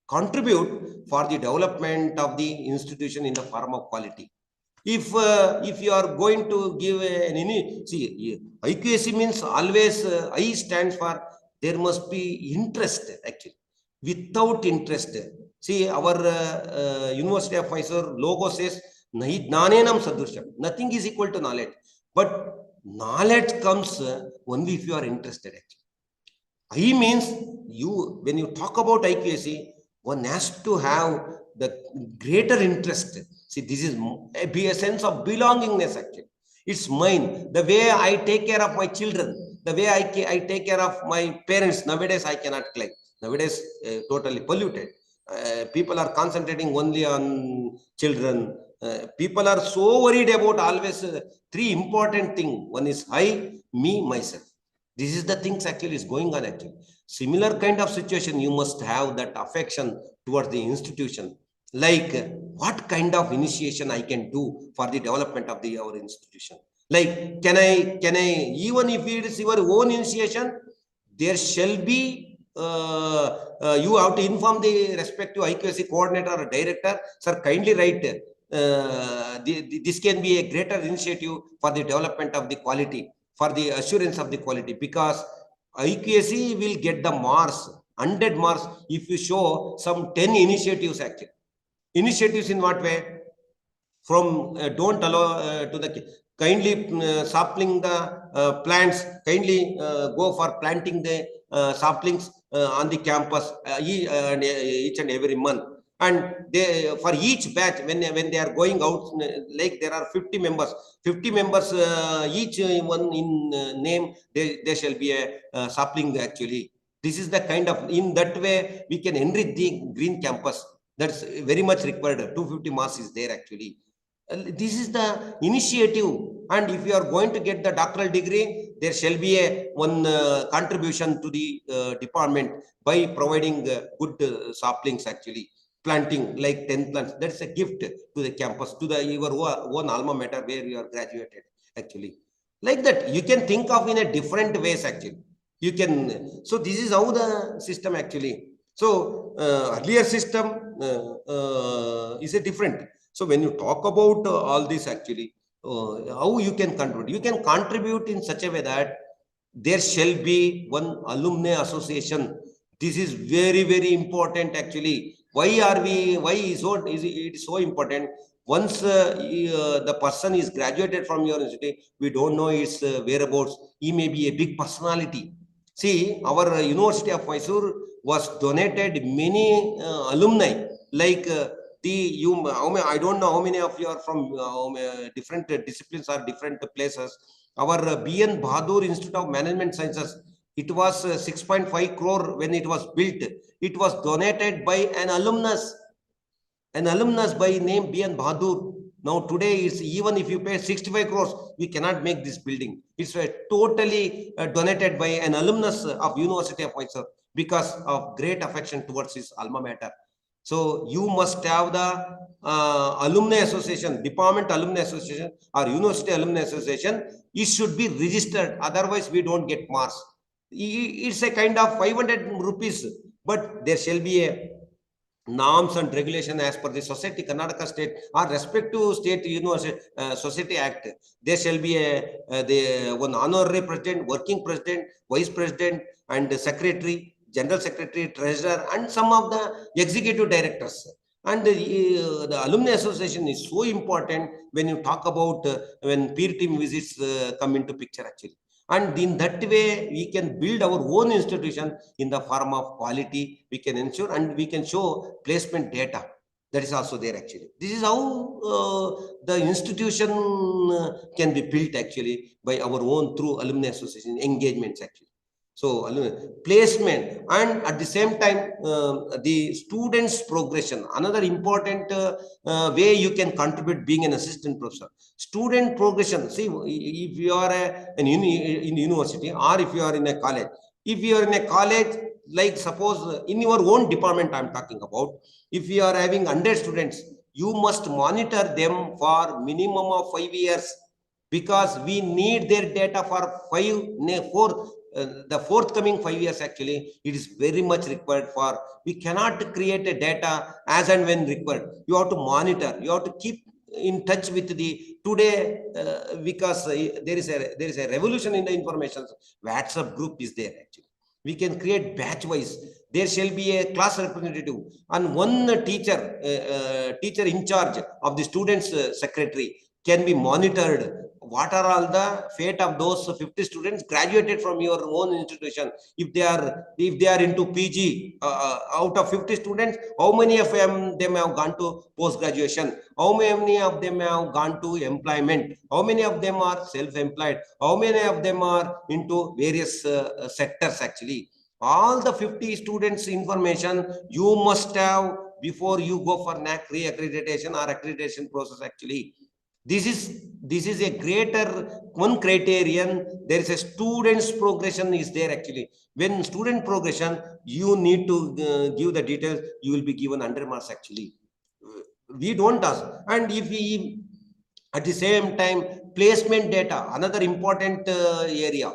contribute for the development of the institution in the form of quality. If you are going to give see, IQAC means always I stands for there must be interest actually. Without interest, see our University of Mysore logo says nahi jnanenam sadrusham. Nothing is equal to knowledge, but knowledge comes only if you are interested actually. I means you, when you talk about IQAC, one has to have the greater interest. See, this is a sense of belongingness actually. It's mine. The way I take care of my children, the way I take care of my parents, nowadays I cannot claim. Nowadays, totally polluted. People are concentrating only on children. People are so worried about always three important things. One is I, me, myself. This is the things actually is going on actually. Similar kind of situation, you must have that affection towards the institution. Like what kind of initiation I can do for the development of our institution. Like can I even if it is your own initiation, there shall be you have to inform the respective IQAC coordinator or director, sir, kindly write this can be a greater initiative for the development of the quality, for the assurance of the quality, because IQAC will get the marks, 100 marks, if you show some 10 initiatives actually. Initiatives in what way? From don't allow to the kindly sapling the plants, kindly go for planting the saplings on the campus each and every month. And they, for each batch, when they are going out, like there are 50 members, each one in name, there shall be a sapling actually. This is the kind of, in that way we can enrich the green campus. That's very much required. 250 mass is there actually. This is the initiative. And if you are going to get the doctoral degree, there shall be a one contribution to the department by providing good saplings actually. Planting like 10 plants, that's a gift to the campus, to the your own alma mater where you are graduated actually. Like that, you can think of in a different ways actually. You can, so this is how the system actually. So earlier system is a different. So when you talk about all this actually, how you can contribute? You can contribute in such a way that there shall be one alumni association. This is very, very important actually. Why is it so important? Once the person is graduated from your institute, we don't know its whereabouts. He may be a big personality. See, our University of Mysore was donated many alumni, like I don't know how many of you are from different disciplines or different places. Our BN Bahadur Institute of Management Sciences, it was 6.5 crore when it was built. It was donated by an alumnus by name BN Bahadur. Now today, it's even if you pay 65 crores, we cannot make this building. It's totally donated by an alumnus of University of Mysore because of great affection towards his alma mater. So you must have the alumni association, department alumni association or university alumni association. It should be registered. Otherwise, we don't get marks. It's a kind of 500 rupees, but there shall be a norms and regulation as per the society, Karnataka state or respective state university society act. There shall be the one honorary president, working president, vice president, and secretary, general secretary, treasurer, and some of the executive directors. And the alumni association is so important when you talk about when peer team visits come into picture actually. And in that way, we can build our own institution in the form of quality. We can ensure and we can show placement data. That is also there actually. This is how the institution can be built actually by our own through alumni association engagements actually. So placement, and at the same time the students progression, another important way you can contribute being an assistant professor. Student progression. See, if you are in university or if you are in a college, like suppose in your own department I'm talking about, if you are having 100 students, you must monitor them for minimum of 5 years, because we need their data for the forthcoming 5 years actually. It is very much required for, we cannot create a data as and when required. You have to monitor, you have to keep in touch with the today because there is a revolution in the information. WhatsApp group is there actually. We can create batch wise. There shall be a class representative and one teacher in charge of the students secretary can be monitored. What are all the fate of those 50 students graduated from your own institution? If they are into PG, out of 50 students, how many of them have gone to post graduation? How many of them have gone to employment? How many of them are self-employed? How many of them are into various sectors actually? All the 50 students information you must have before you go for NAC re-accreditation or accreditation process actually. This is a greater one criterion. There is a student's progression is there actually. When student progression, you need to give the details. You will be given 100 marks actually. We don't ask. And if we at the same time placement data, another important area.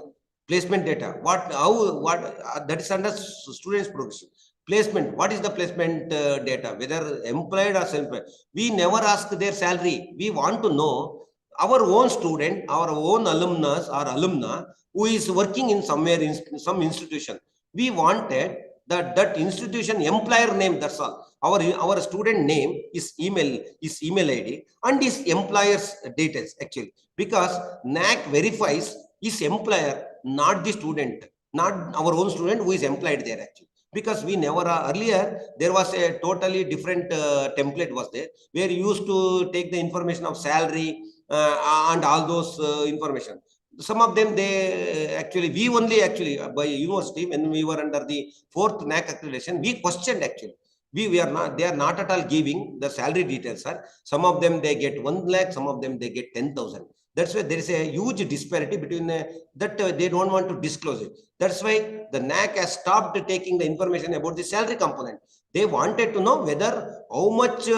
Placement data. That is under students progression. Placement. What is the placement data? Whether employed or self-employed. We never ask their salary. We want to know our own student, our own alumnus or alumna who is working in somewhere in some institution. We wanted that institution employer name. That's all. Our student name, his email ID, and his employer's details actually, because NAC verifies his employer, not the student. not our own student who is employed there actually. Because we never earlier there was a totally different template was there, where you used to take the information of salary and all those information. Some of them they actually, we only actually by university, when we were under the 4th NAC accreditation, we questioned actually. We are not, they are not at all giving the salary details, sir. Some of them they get 1 lakh, some of them they get 10,000. That's why there is a huge disparity between that they don't want to disclose it. That's why the NAC has stopped taking the information about the salary component. They wanted to know whether how much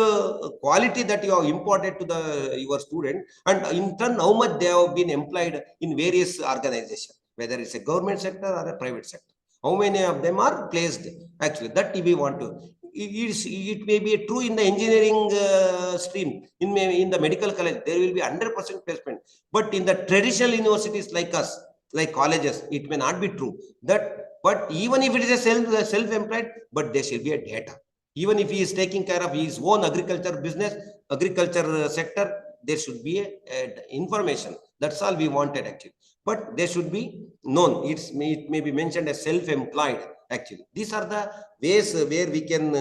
quality that you have imparted to the your student, and in turn how much they have been employed in various organizations, whether it's a government sector or a private sector. How many of them are placed actually? That we want to. It may be true in the engineering stream, in the medical college, there will be 100% placement. But in the traditional universities like us, like colleges, it may not be true. But even if it is a self-employed, but there should be a data. Even if he is taking care of his own agriculture business, agriculture sector, there should be a information. That's all we wanted actually. But they should be known. It may be mentioned as self-employed actually. These are the ways where we can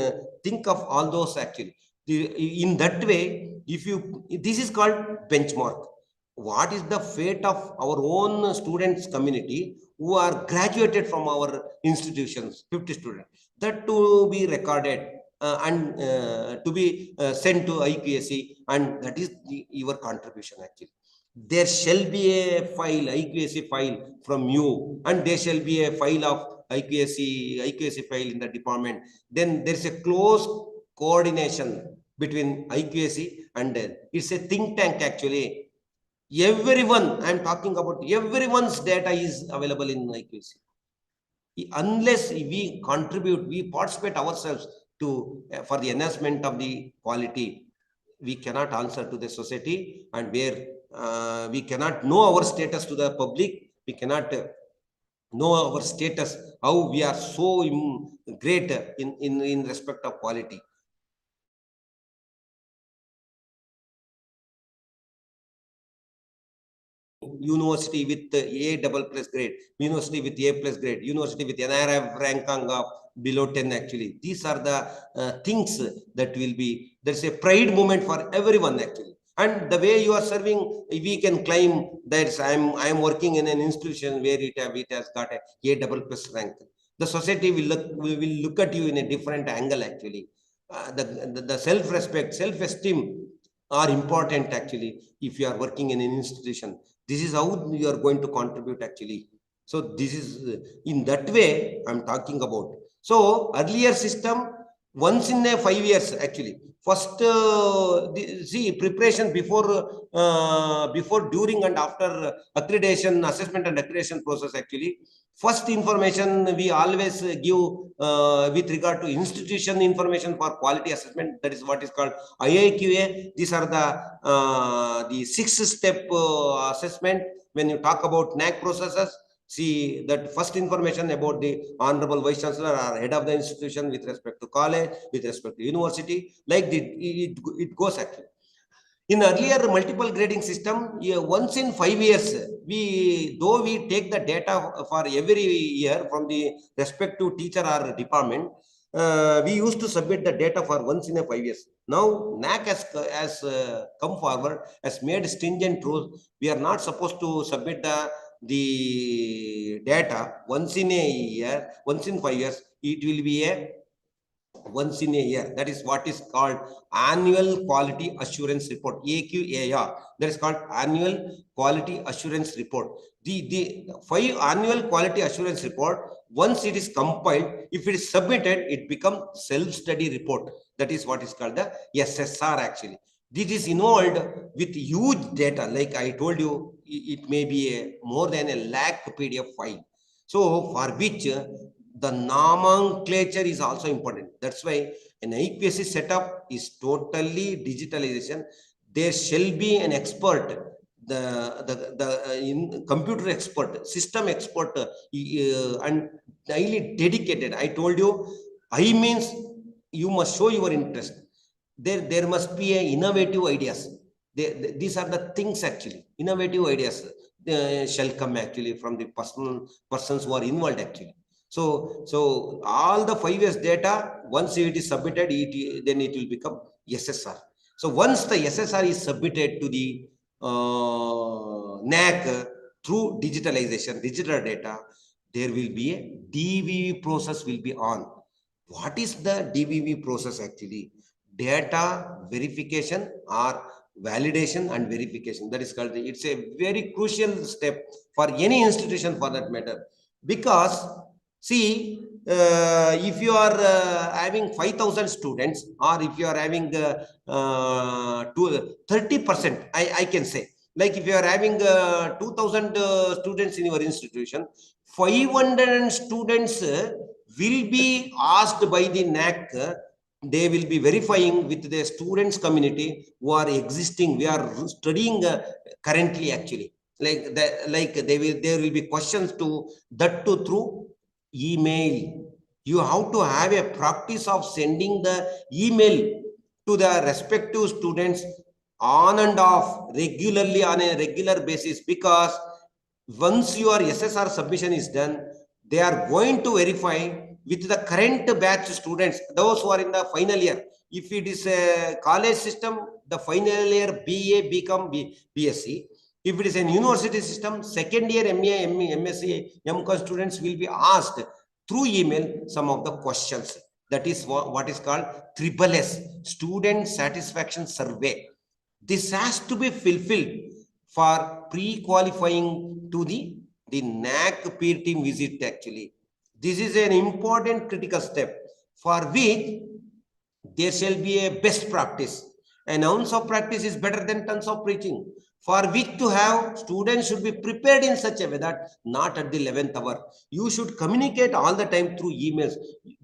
think of all those actually. In that way, this is called benchmark. What is the fate of our own students community who are graduated from our institutions, 50 students, that to be recorded and to be sent to IQAC, and that is your contribution actually. There shall be a file, IQAC file from you, and there shall be a file of IQAC file in the department. Then there's a close coordination between IQAC and it's a think tank actually. Everyone, I'm talking about everyone's data is available in IQAC. Unless we contribute, we participate ourselves to for the enhancement of the quality, we cannot answer to the society, and where we cannot know our status to the public, we cannot know our status, how we are so great in respect of quality. University with A double plus grade, university with A plus grade, university with NRF rank of below 10 actually. These are the things that will be, there's a pride moment for everyone actually. And the way you are serving, we can claim that I'm working in an institution where it has got a double plus rank. The society will look at you in a different angle actually. The self-respect, self-esteem are important actually if you are working in an institution. This is how you are going to contribute actually. So this is in that way I'm talking about. So earlier system, once in a 5 years actually. First, see preparation before, during, and after accreditation, assessment and accreditation process actually. First information we always give with regard to institution information for quality assessment. That is what is called IIQA. These are the 6-step assessment. When you talk about NAC processes, see that first information about the Honorable Vice Chancellor or head of the institution with respect to college, with respect to university, like it goes actually. In earlier multiple grading system, once in 5 years, though we take the data for every year from the respective teacher or department, we used to submit the data for once in a 5 years. Now NAC has come forward, has made stringent rules. We are not supposed to submit the data once in a year, once in 5 years. It will be a once in a year. That is what is called annual quality assurance report, AQAR. That is called annual quality assurance report. The 5 annual quality assurance report, once it is compiled, if it is submitted, it becomes self-study report. That is what is called the SSR actually. This is involved with huge data. Like I told you, it may be more than a lakh PDF file. So for which the nomenclature is also important. That's why an IPSC setup is totally digitalization. There shall be an expert, in computer expert, system expert, and highly dedicated. I told you, I means you must show your interest. There must be a innovative ideas. These are the things actually, innovative ideas. shall come actually from the persons who are involved actually. So all the 5 years data, once it is submitted, then it will become SSR. So once the SSR is submitted to the NAC through digitalization, digital data, there will be a DVV process will be on. What is the DVV process actually? Data verification or validation and verification. That is called, it's a very crucial step for any institution for that matter. Because see, if you are having 5,000 students, or if you are having 30%, I can say, like if you are having 2,000 students in your institution, 500 students will be asked by the NAC. They will be verifying with the students community who are existing. We are studying currently actually. Like there will be questions to that to through email. You have to have a practice of sending the email to the respective students on and off regularly on a regular basis, because once your SSR submission is done, they are going to verify with the current batch students, those who are in the final year. If it is a college system, the final year BA, BCom, BSc. If it is an university system, second year MA, MSc, MCom students will be asked through email some of the questions. That is what is called SSS, Student Satisfaction Survey. This has to be fulfilled for pre-qualifying to the NAC peer team visit actually. This is an important critical step for which there shall be a best practice. An ounce of practice is better than tons of preaching. For which to have, students should be prepared in such a way that not at the 11th hour. You should communicate all the time through emails.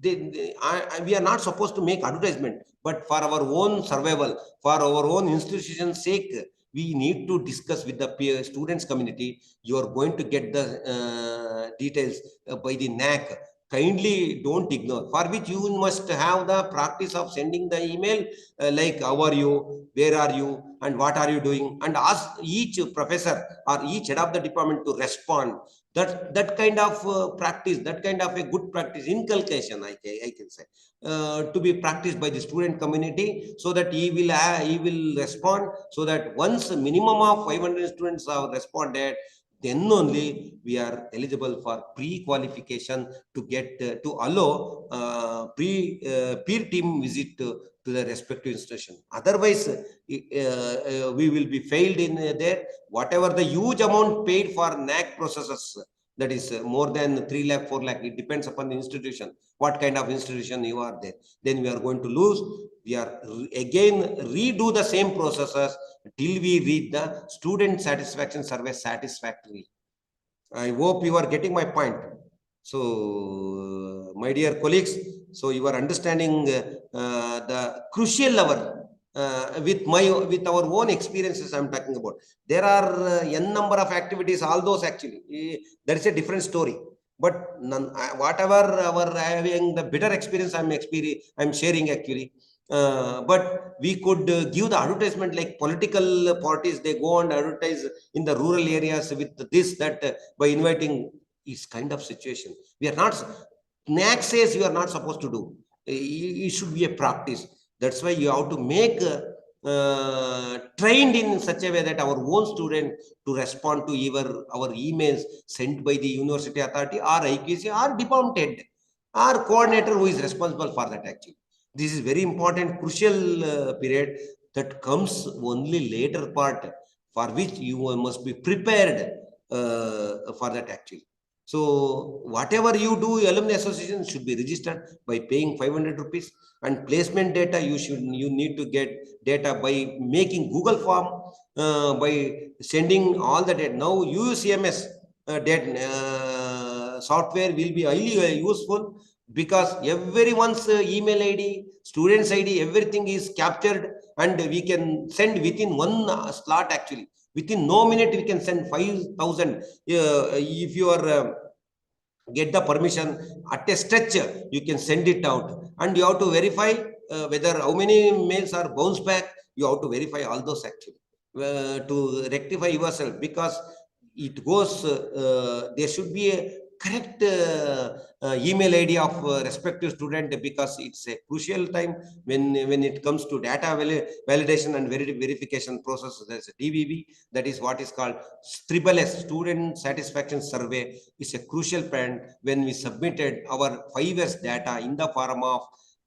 We are not supposed to make advertisement, but for our own survival, for our own institution's sake, we need to discuss with the peer students community. You are going to get the details by the NAC. Kindly don't ignore, for which you must have the practice of sending the email like how are you, where are you, and what are you doing, and ask each professor or each head of the department to respond. That kind of practice, that kind of a good practice inculcation, I can say, to be practiced by the student community, so that he will respond, so that once a minimum of 500 students have responded, then only we are eligible for pre-qualification to get to allow peer team visit to the respective institution. Otherwise, we will be failed in there. Whatever the huge amount paid for NAC processes, that is more than 3 lakh, 4 lakh, it depends upon the institution, what kind of institution you are there. Then we are going to lose. We are again redo the same processes till we reach the student satisfaction survey satisfactorily. I hope you are getting my point. So, my dear colleagues, so you are understanding the crucial level with our own experiences I'm talking about. There are n number of activities, all those actually. That is a different story. But whatever our having the better experience I'm sharing actually. But we could give the advertisement like political parties, they go and advertise in the rural areas with this, that by inviting is kind of situation. We are not, NAC says you are not supposed to do. It should be a practice. That's why you have to make trained in such a way that our own student to respond to either our emails sent by the university authority or IQAC or department head or coordinator who is responsible for that actually. This is very important, crucial period that comes only later part, for which you must be prepared for that actually. So whatever you do, alumni association should be registered by paying 500 rupees, and placement data you need to get data by making Google form, by sending all the data. Now UCMS software will be highly useful, because everyone's email ID, students ID, everything is captured, and we can send within one slot actually. Within no minute, we can send 5,000. If you are get the permission at a stretch, you can send it out, and you have to verify whether how many mails are bounced back. You have to verify all those actually to rectify yourself, because it goes, there should be a correct email ID of respective student, because it's a crucial time when it comes to data validation and verification process. There's a DVB, that is what is called SSS, Student Satisfaction Survey, is a crucial point when we submitted our 5 years data in the form of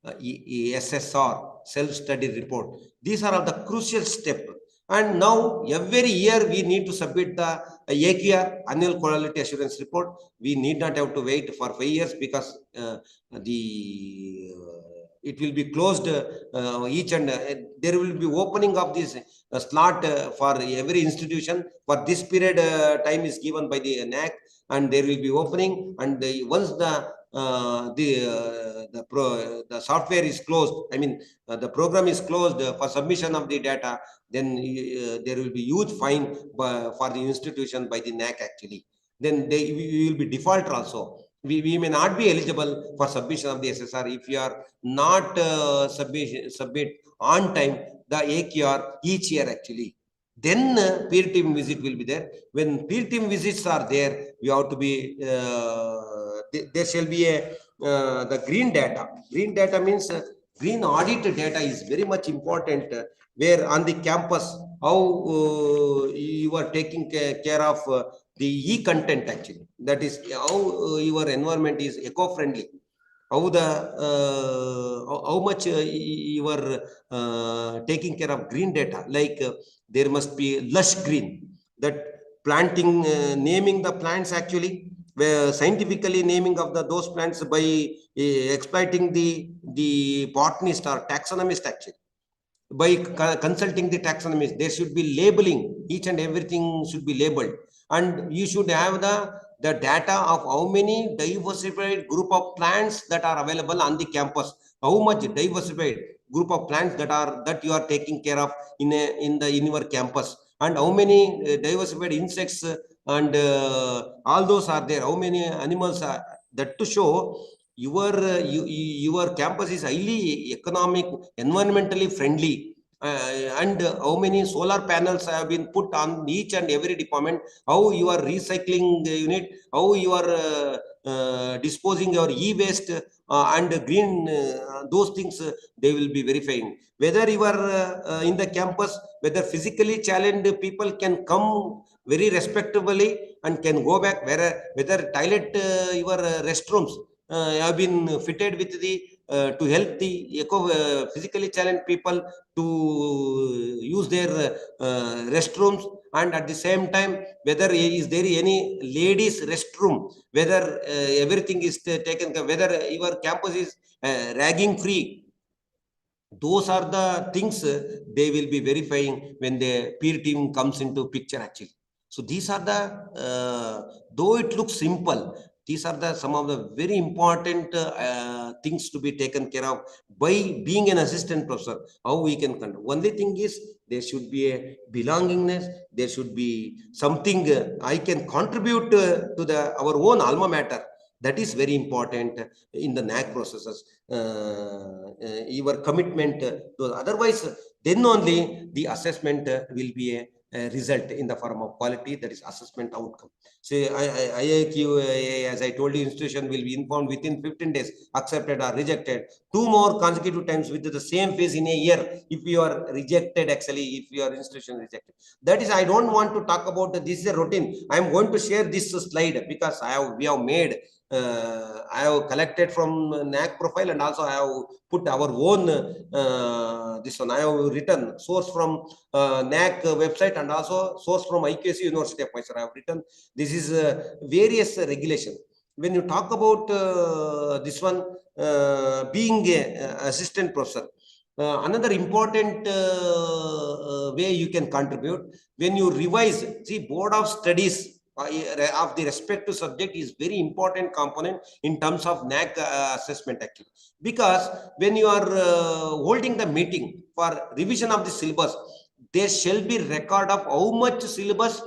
SSR, self-study report. These are all the crucial steps. And now every year we need to submit the AQR, annual quality assurance report. We need not have to wait for 5 years, because it will be closed each, and there will be opening of this slot for every institution. For this period, time is given by the NAC, and there will be opening. And once the software is closed, I mean the program is closed for submission of the data, then there will be huge fine for the institution by the NAC actually. Then we will be default also. We may not be eligible for submission of the SSR if you are not submit on time the AQR each year actually. Then peer team visit will be there. When peer team visits are there, we have to be there shall be a the green data. Green data means green audit data is very much important, where on the campus how you are taking care of the e-content actually. That is how your environment is eco-friendly. How the how much you are taking care of green data. Like there must be lush green. That planting, naming the plants actually, where scientifically naming of those plants by exploiting the botanist or taxonomist actually. By consulting the taxonomist, there should be labeling. Each and everything should be labeled, and you should have the data of how many diversified group of plants that are available on the campus, how much diversified group of plants that you are taking care of in your campus, and how many diversified insects and all those are there, how many animals are that, to show your campus is highly economic, environmentally friendly, and how many solar panels have been put on each and every department, how you are recycling unit, how you are disposing your e-waste and green, those things they will be verifying. Whether you are in the campus, whether physically challenged people can come very respectably and can go back, whether toilet, your restrooms have been fitted with the to help the physically challenged people to use their restrooms, and at the same time whether is there any ladies restroom, whether everything is taken, whether your campus is ragging free. Those are the things they will be verifying when the peer team comes into picture actually. So these are the though it looks simple, these are the some of the very important things to be taken care of by being an assistant professor. How we can conduct. Only thing is there should be a belongingness. There should be something I can contribute to our own alma mater. That is very important in the NAC processes. Your commitment to otherwise, then only the assessment will be a result in the form of quality, that is assessment outcome. So IIQ, as I told you, institution will be informed within 15 days, accepted or rejected. 2 more consecutive times with the same phase in a year. If you are rejected, actually, if your institution rejected, that is, I don't want to talk about this is a routine. I am going to share this slide because we have made. I have collected from NAC profile, and also I have put our own this one. I have written source from NAC website and also source from IQAC University of Mysore. I have written this is various regulation. When you talk about this one being a assistant professor, another important way you can contribute when you revise. See, board of studies of the respective subject is very important component in terms of NAC assessment actually, because when you are holding the meeting for revision of the syllabus, there shall be record of how much syllabus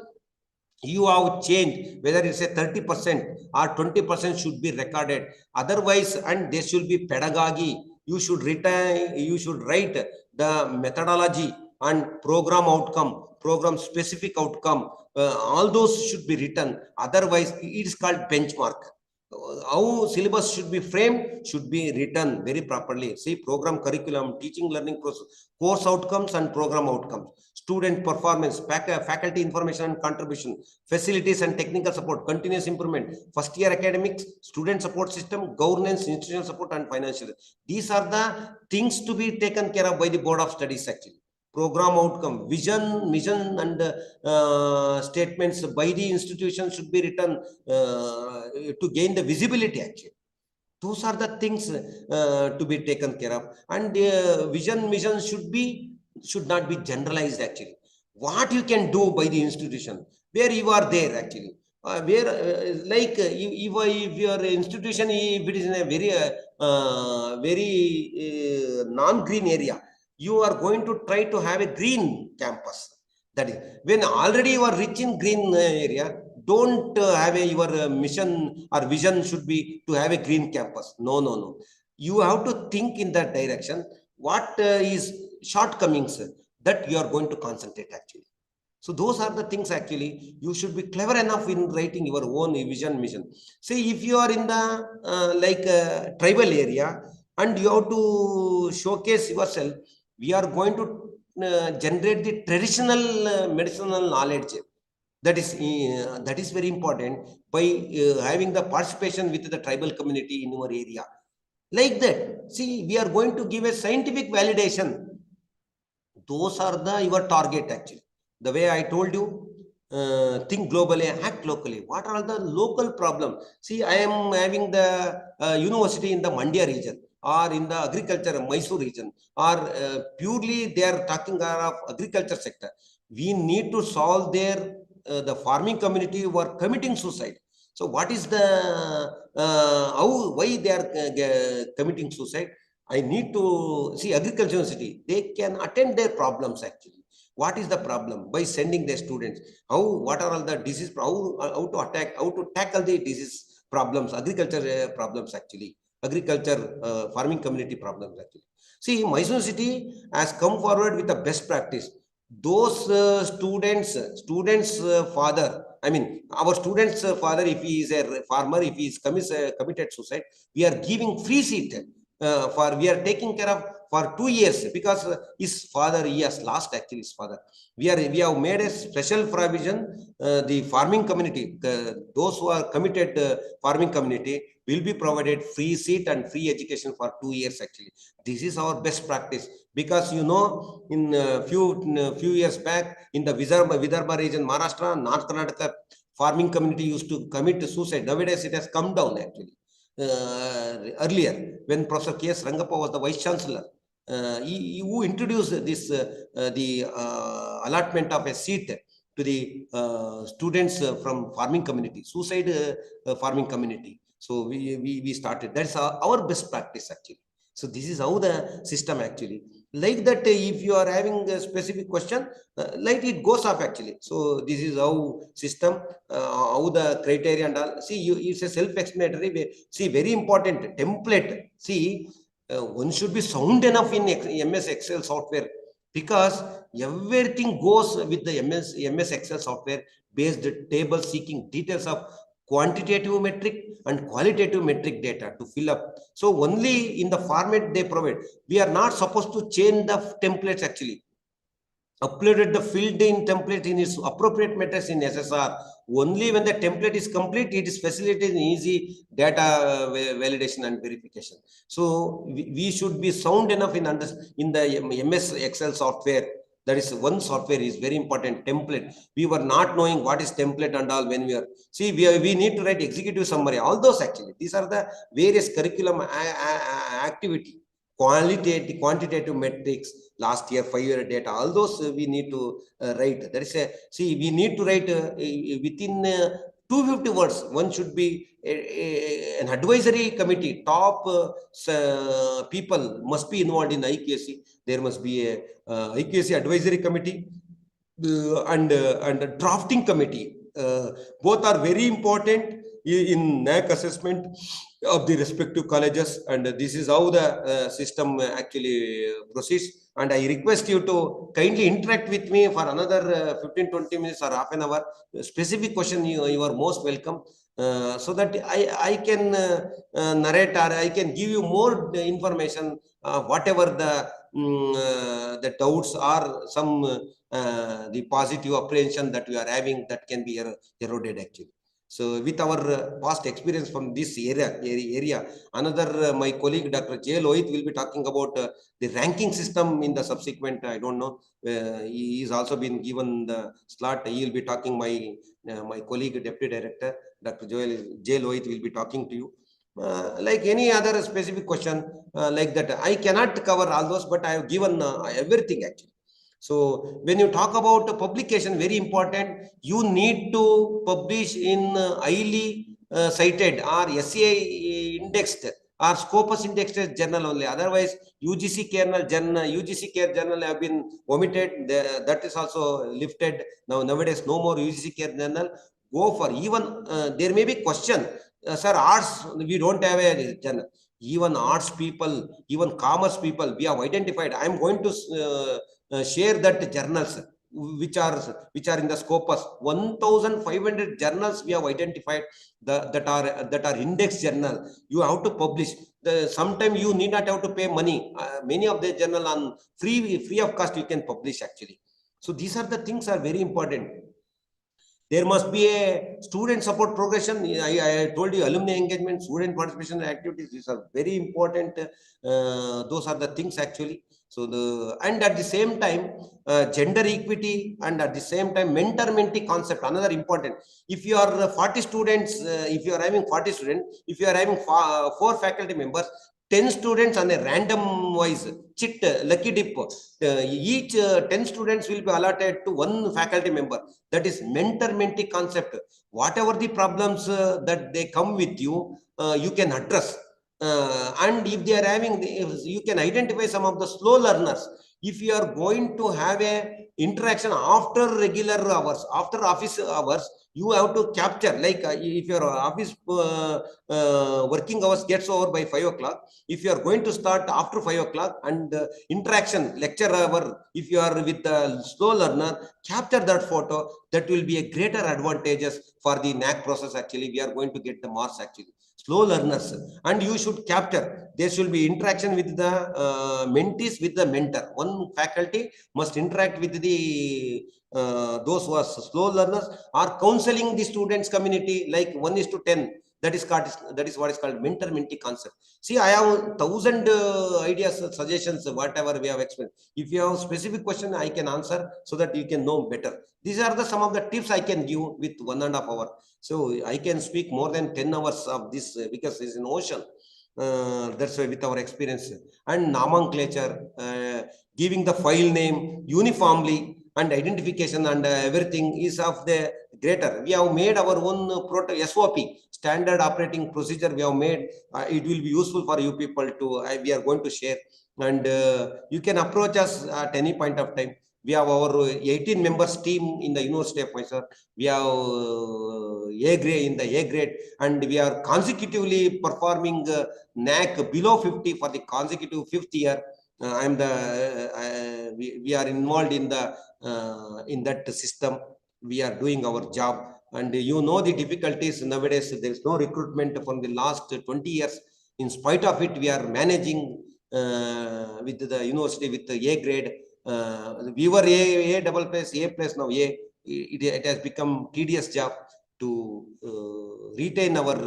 you have changed, whether it's a 30% or 20% should be recorded. Otherwise, and there should be pedagogy. You should write the methodology and program outcome. program specific outcome, all those should be written. Otherwise, it is called benchmark. How syllabus should be framed should be written very properly. See, program curriculum, teaching learning process, course outcomes and program outcomes, student performance, faculty information and contribution, facilities and technical support, continuous improvement, first year academics, student support system, governance, institutional support and financial. These are the things to be taken care of by the board of studies actually. Program outcome, vision, mission and statements by the institution should be written to gain the visibility actually. Those are the things to be taken care of. And vision, mission should not be generalized actually. What you can do by the institution, where you are there actually. Where if your institution, if it is in a very non-green area, you are going to try to have a green campus. That is, when already you are rich in green area, don't have your mission or vision should be to have a green campus. No. You have to think in that direction. What is shortcomings that you are going to concentrate actually. So those are the things actually. You should be clever enough in writing your own vision, mission. See, if you are in the tribal area and you have to showcase yourself, we are going to generate the traditional medicinal knowledge. That is very important by having the participation with the tribal community in your area. Like that, see, we are going to give a scientific validation. Those are your target actually. The way I told you, think globally, act locally. What are the local problems? See, I am having the university in the Mandya region, or in the agriculture Mysore region, or purely they are talking of agriculture sector. We need to solve their the farming community who are committing suicide. So what is the why they are committing suicide? I need to see agriculture university. They can attend their problems actually. What is the problem? By sending their students. What are all the disease? How to tackle the disease problems, agriculture problems actually. Agriculture, farming community problems actually. See, Mysore city has come forward with the best practice. Those students' father, I mean, our students' father, if he is a farmer, if he is committed suicide, we are giving free seat we are taking care of for 2 years because his father, he has lost actually his father. We have made a special provision. The farming community, those who are committed farming community will be provided free seat and free education for 2 years actually. This is our best practice because in few years back in the Vidarbha region, Maharashtra, North Karnataka, farming community used to commit suicide. Nowadays it has come down actually. Earlier, when Professor K.S. Rangappa was the Vice Chancellor, who introduced this the allotment of a seat to the students from farming community, suicide farming community. So we started. That's our best practice actually. So this is how the system actually. Like that, if you are having a specific question, like it goes up actually. So this is how system, how the criteria and all. See, it's a self-explanatory. See, very important template. See, one should be sound enough in MS Excel software because everything goes with the MS Excel software based table seeking details of quantitative metric and qualitative metric data to fill up. So only in the format they provide. We are not supposed to change the templates actually. Uploaded the filled in template in its appropriate metrics in SSR. Only when the template is complete, it is facilitating easy data validation and verification. So we should be sound enough in the MS Excel software. That is one software is very important, template. We were not knowing what is template and all when we are, see, we need to write executive summary, all those actually. These are the various curriculum activity, quantitative metrics, last year, 5-year data, all those we need to write. That is we need to write within 250 words. One should be an advisory committee. Top people must be involved in IQAC. There must be a IQAC advisory committee and a drafting committee. Both are very important in NAC assessment of the respective colleges, and this is how the system actually proceeds. And I request you to kindly interact with me for another 15-20 minutes or half an hour. Specific question, you are most welcome, so that I can narrate, or I can give you more information, whatever the doubts or some the positive apprehension that we are having, that can be eroded actually. So with our past experience from this area, another my colleague Dr. J. Lohit will be talking about the ranking system in the subsequent. I don't know. He is also been given the slot. He will be talking. My colleague Deputy Director Dr. J. Lohit will be talking to you. Like any other specific question like that, I cannot cover all those, but I have given everything actually. So when you talk about publication, very important, you need to publish in highly cited or SCI indexed or Scopus indexed journal only. Otherwise, UGC care journal have been omitted. That is also lifted. Nowadays, no more UGC care journal. Go for even there may be question. Sir, arts, we don't have a journal. Even arts people, even commerce people, we have identified. I am going to share that journals which are in the Scopus. 1,500 journals we have identified that are index journal. You have to publish. Sometime you need not have to pay money. Many of the journal on free of cost you can publish actually. So these are the things are very important. There must be a student support progression. I told you, alumni engagement, student participation activities, these are very important. Those are the things actually. So and at the same time, gender equity, and at the same time, mentor-mentee concept, another important. If you are 40 students, if you are having 40 students, if you are having 4 faculty members, 10 students on a random wise chit lucky dip, each 10 students will be allotted to one faculty member. That is mentor-mentee concept. Whatever the problems that they come with you, you can address. And if they are having, you can identify some of the slow learners. If you are going to have a interaction after regular hours, after office hours, you have to capture, like if your office working hours gets over by 5 o'clock, if you are going to start after 5 o'clock, and interaction lecture hour, if you are with a slow learner, capture that photo. That will be a greater advantages for the NAC process actually. We are going to get the marks actually. Slow learners, and you should capture. There should be interaction with the mentees, with the mentor. One faculty must interact with the those who are slow learners, or counseling the students community, like 1:10. That is what is called mentor-mentee concept. See, I have 1,000 ideas, suggestions, whatever we have explained. If you have specific question, I can answer so that you can know better. These are some of the tips I can give with 1.5 hours. So I can speak more than 10 hours of this because it's an ocean. That's why with our experience. And nomenclature, giving the file name uniformly, and identification and everything is of the greater. We have made our own SOP, standard operating procedure. We have made. It will be useful for you people to. We are going to share, and you can approach us at any point of time. We have our 18 members team in the University of Mysore. We have A grade in the A grade, and we are consecutively performing NAC below 50 for the consecutive 5th year. We are involved in that system. We are doing our job, and you know the difficulties nowadays. There is no recruitment from the last 20 years. In spite of it, we are managing with the university with the A grade. We were A double plus A plus, now A. It has become tedious job to retain our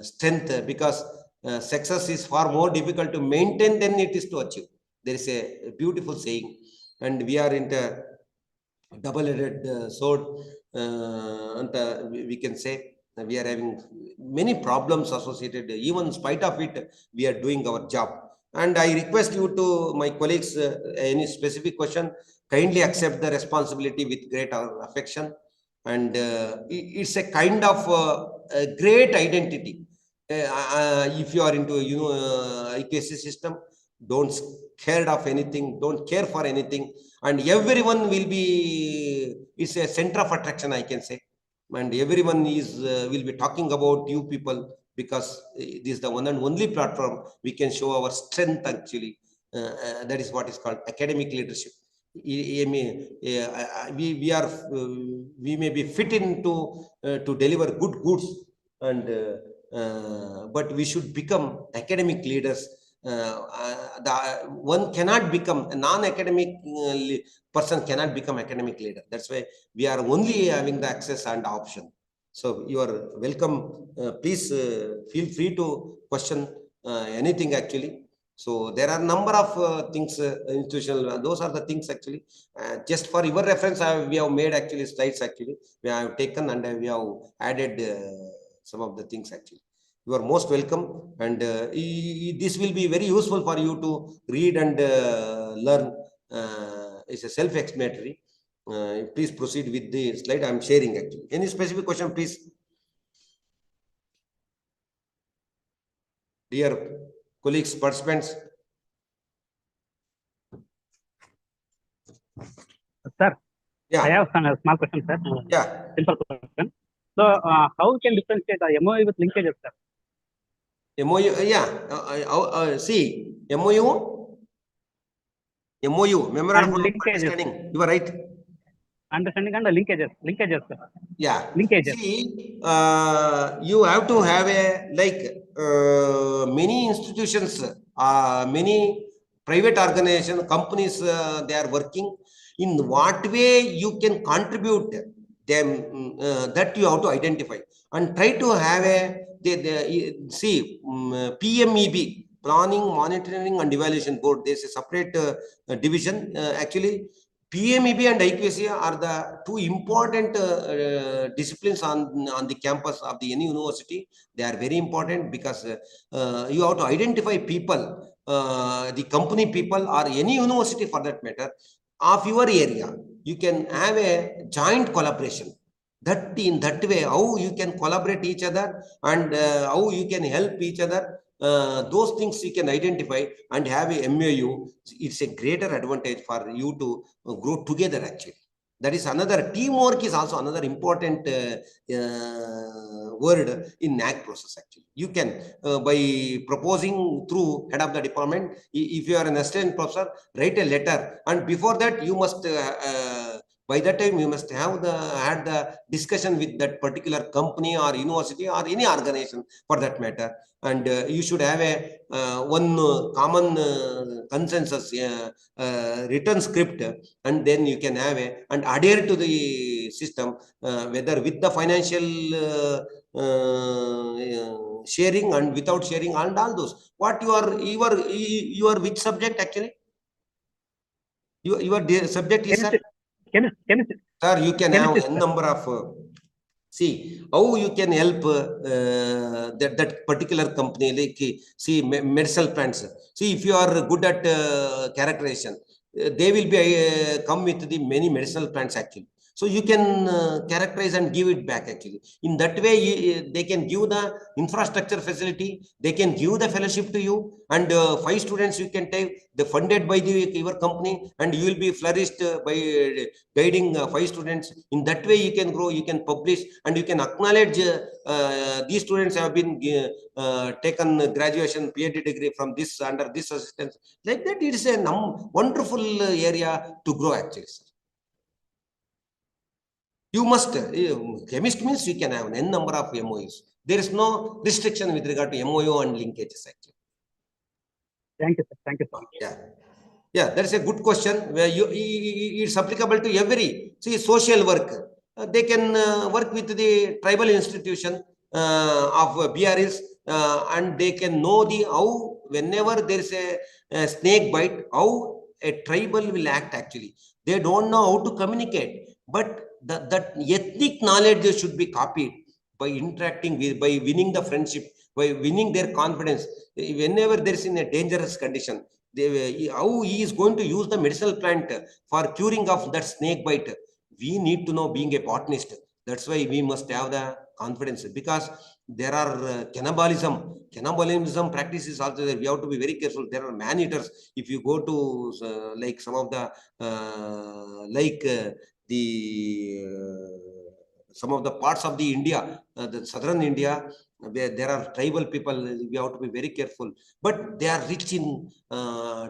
strength, because success is far more difficult to maintain than it is to achieve. There is a beautiful saying, and we are into double-headed sword, and we can say we are having many problems associated. Even in spite of it, we are doing our job. And I request you to my colleagues, any specific question, kindly accept the responsibility with great affection. And it's a kind of a great identity. If you are into IQAC system, don't scared of anything, don't care for anything, and everyone will be, it's a center of attraction, I can say, and everyone is will be talking about you people, because this is the one and only platform we can show our strength actually. That is what is called academic leadership. I mean, we may be fit into to deliver good goods, and but we should become academic leaders. One cannot become a non-academic person cannot become academic leader. That's why we are only having the access and option. So you are welcome. Please feel free to question anything actually. So there are number of things institutional. Those are the things actually. Just for your reference, we have made actually slides actually. We have taken and we have added some of the things actually. You are most welcome, and this will be very useful for you to read and learn. It's a self-explanatory. Please proceed with the slide. I'm sharing actually. Any specific question, please? Dear colleagues, participants. Sir, yeah. I have some small question, sir. Yeah. Simple question. So, how we can differentiate the MOU with linkages, sir? MOU, yeah. See, MOU, memorandum of understanding. You are right. Understanding and the linkages, sir. Yeah. Linkages. See, you have to have a many institutions, many private organizations, companies, they are working. In what way you can contribute them, that you have to identify and try to have a see PMEB, Planning, Monitoring and Evaluation Board. There's a separate division. Actually, PMEB and IQAC are the two important disciplines on the campus of the any university. They are very important because you have to identify people, the company people or any university for that matter, of your area. You can have a joint collaboration. That in that way, how you can collaborate each other and how you can help each other. Those things you can identify and have a MOU. It's a greater advantage for you to grow together actually. That is another, teamwork is also another important word in NAC process actually. You can, by proposing through head of the department, if you are an assistant professor, write a letter, and before that you must by that time you must have had the discussion with that particular company or university or any organization for that matter, and you should have a one common consensus written script, and then you can have a and adhere to the system, whether with the financial sharing and without sharing and all those. What you are which subject actually? Your subject is, sir? Chemistry. Sir, you can have a number of see how you can help that particular company, like see medicinal plants. See, if you are good at characterization, they will be come with the many medicinal plants actually. So you can characterize and give it back actually. In that way, they can give the infrastructure facility, they can give the fellowship to you, and 5 students you can take, the funded by your company, and you will be flourished by guiding 5 students. In that way, you can grow, you can publish, and you can acknowledge these students have been taken graduation PhD degree from this under this assistance. Like that, it is a wonderful area to grow actually, sir. You must, chemist means you can have an n number of MOUs. There is no restriction with regard to MOU and linkages actually. Thank you, sir. Thank you so much. Yeah. Yeah, that is a good question. Where it's applicable to every, see, social work. They can work with the tribal institution of BRS, and they can know the how whenever there is a snake bite, how a tribal will act actually. They don't know how to communicate, but that ethnic knowledge should be copied by interacting with, by winning the friendship, by winning their confidence. Whenever there is in a dangerous condition, how he is going to use the medicinal plant for curing of that snake bite. We need to know, being a botanist. That's why we must have the confidence, because there are cannibalism practices also there. We have to be very careful. There are man eaters. If you go to like some of the some of the parts of the India, the southern India, where there are tribal people, we have to be very careful, but they are rich in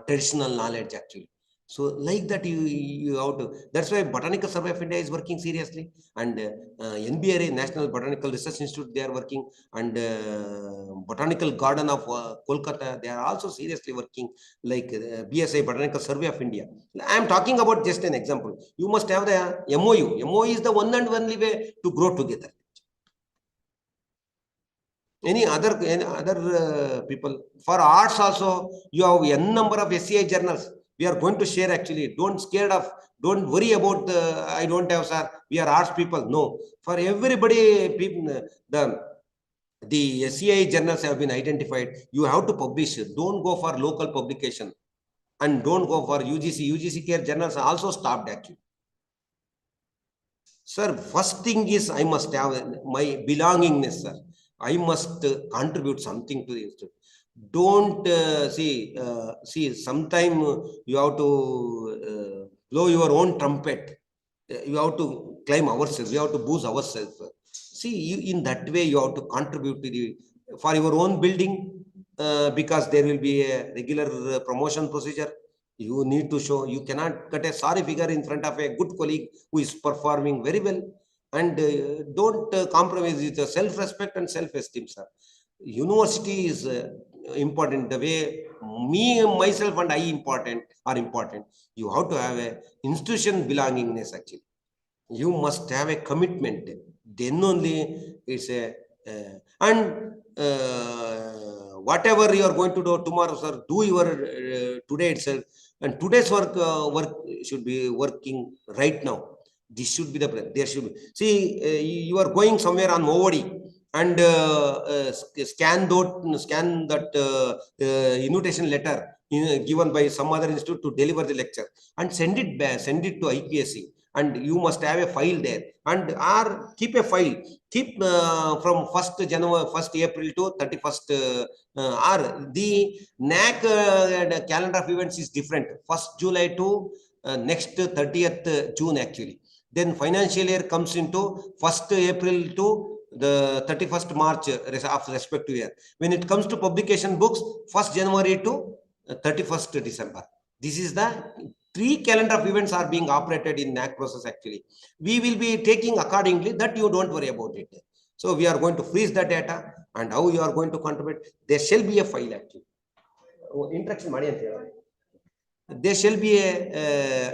traditional knowledge actually. So like that, you have to, that's why Botanical Survey of India is working seriously, and NBRA, National Botanical Research Institute, they are working, and Botanical Garden of Kolkata, they are also seriously working, like BSI, Botanical Survey of India. I am talking about just an example. You must have the MOU. MOU is the one and only way to grow together. Any other people for arts also, you have n number of SCI journals. We are going to share actually. Don't scared of, don't worry about the I don't have, sir, we are arts people. No, for everybody, people, the SCI journals have been identified. You have to publish. Don't go for local publication, and don't go for UGC care journals are also stopped actually. Sir, first thing is I must have my belongingness, sir. I must contribute something to the institute. Don't see. Sometime you have to blow your own trumpet. You have to climb ourselves. You have to boost ourselves. See, in that way you have to contribute to the for your own building, because there will be a regular promotion procedure. You need to show. You cannot cut a sorry figure in front of a good colleague who is performing very well. And don't compromise with the self-respect and self-esteem, sir. University is important. The way me, myself, and I are important. You have to have a institution belongingness actually. You must have a commitment. Then only it's a and whatever you are going to do tomorrow, sir, do your today itself. And today's work should be working right now. This should be the plan. There should be. See, you are going somewhere on OOD, and scan that invitation letter given by some other institute to deliver the lecture, and send it back, send it to IQAC, and you must have a file there, and or keep a file, keep from 1st January, 1st April to 31st, or the NAC calendar of events is different. 1st July to next 30th June actually. Then financial year comes into 1st April to the 31st March of respective year. When it comes to publication books, 1st January to 31st December. This is the 3 calendar of events are being operated in NAC process actually. We will be taking accordingly, that you don't worry about it. So we are going to freeze the data, and how you are going to contribute. There shall be a file actually. Interaction. There shall be a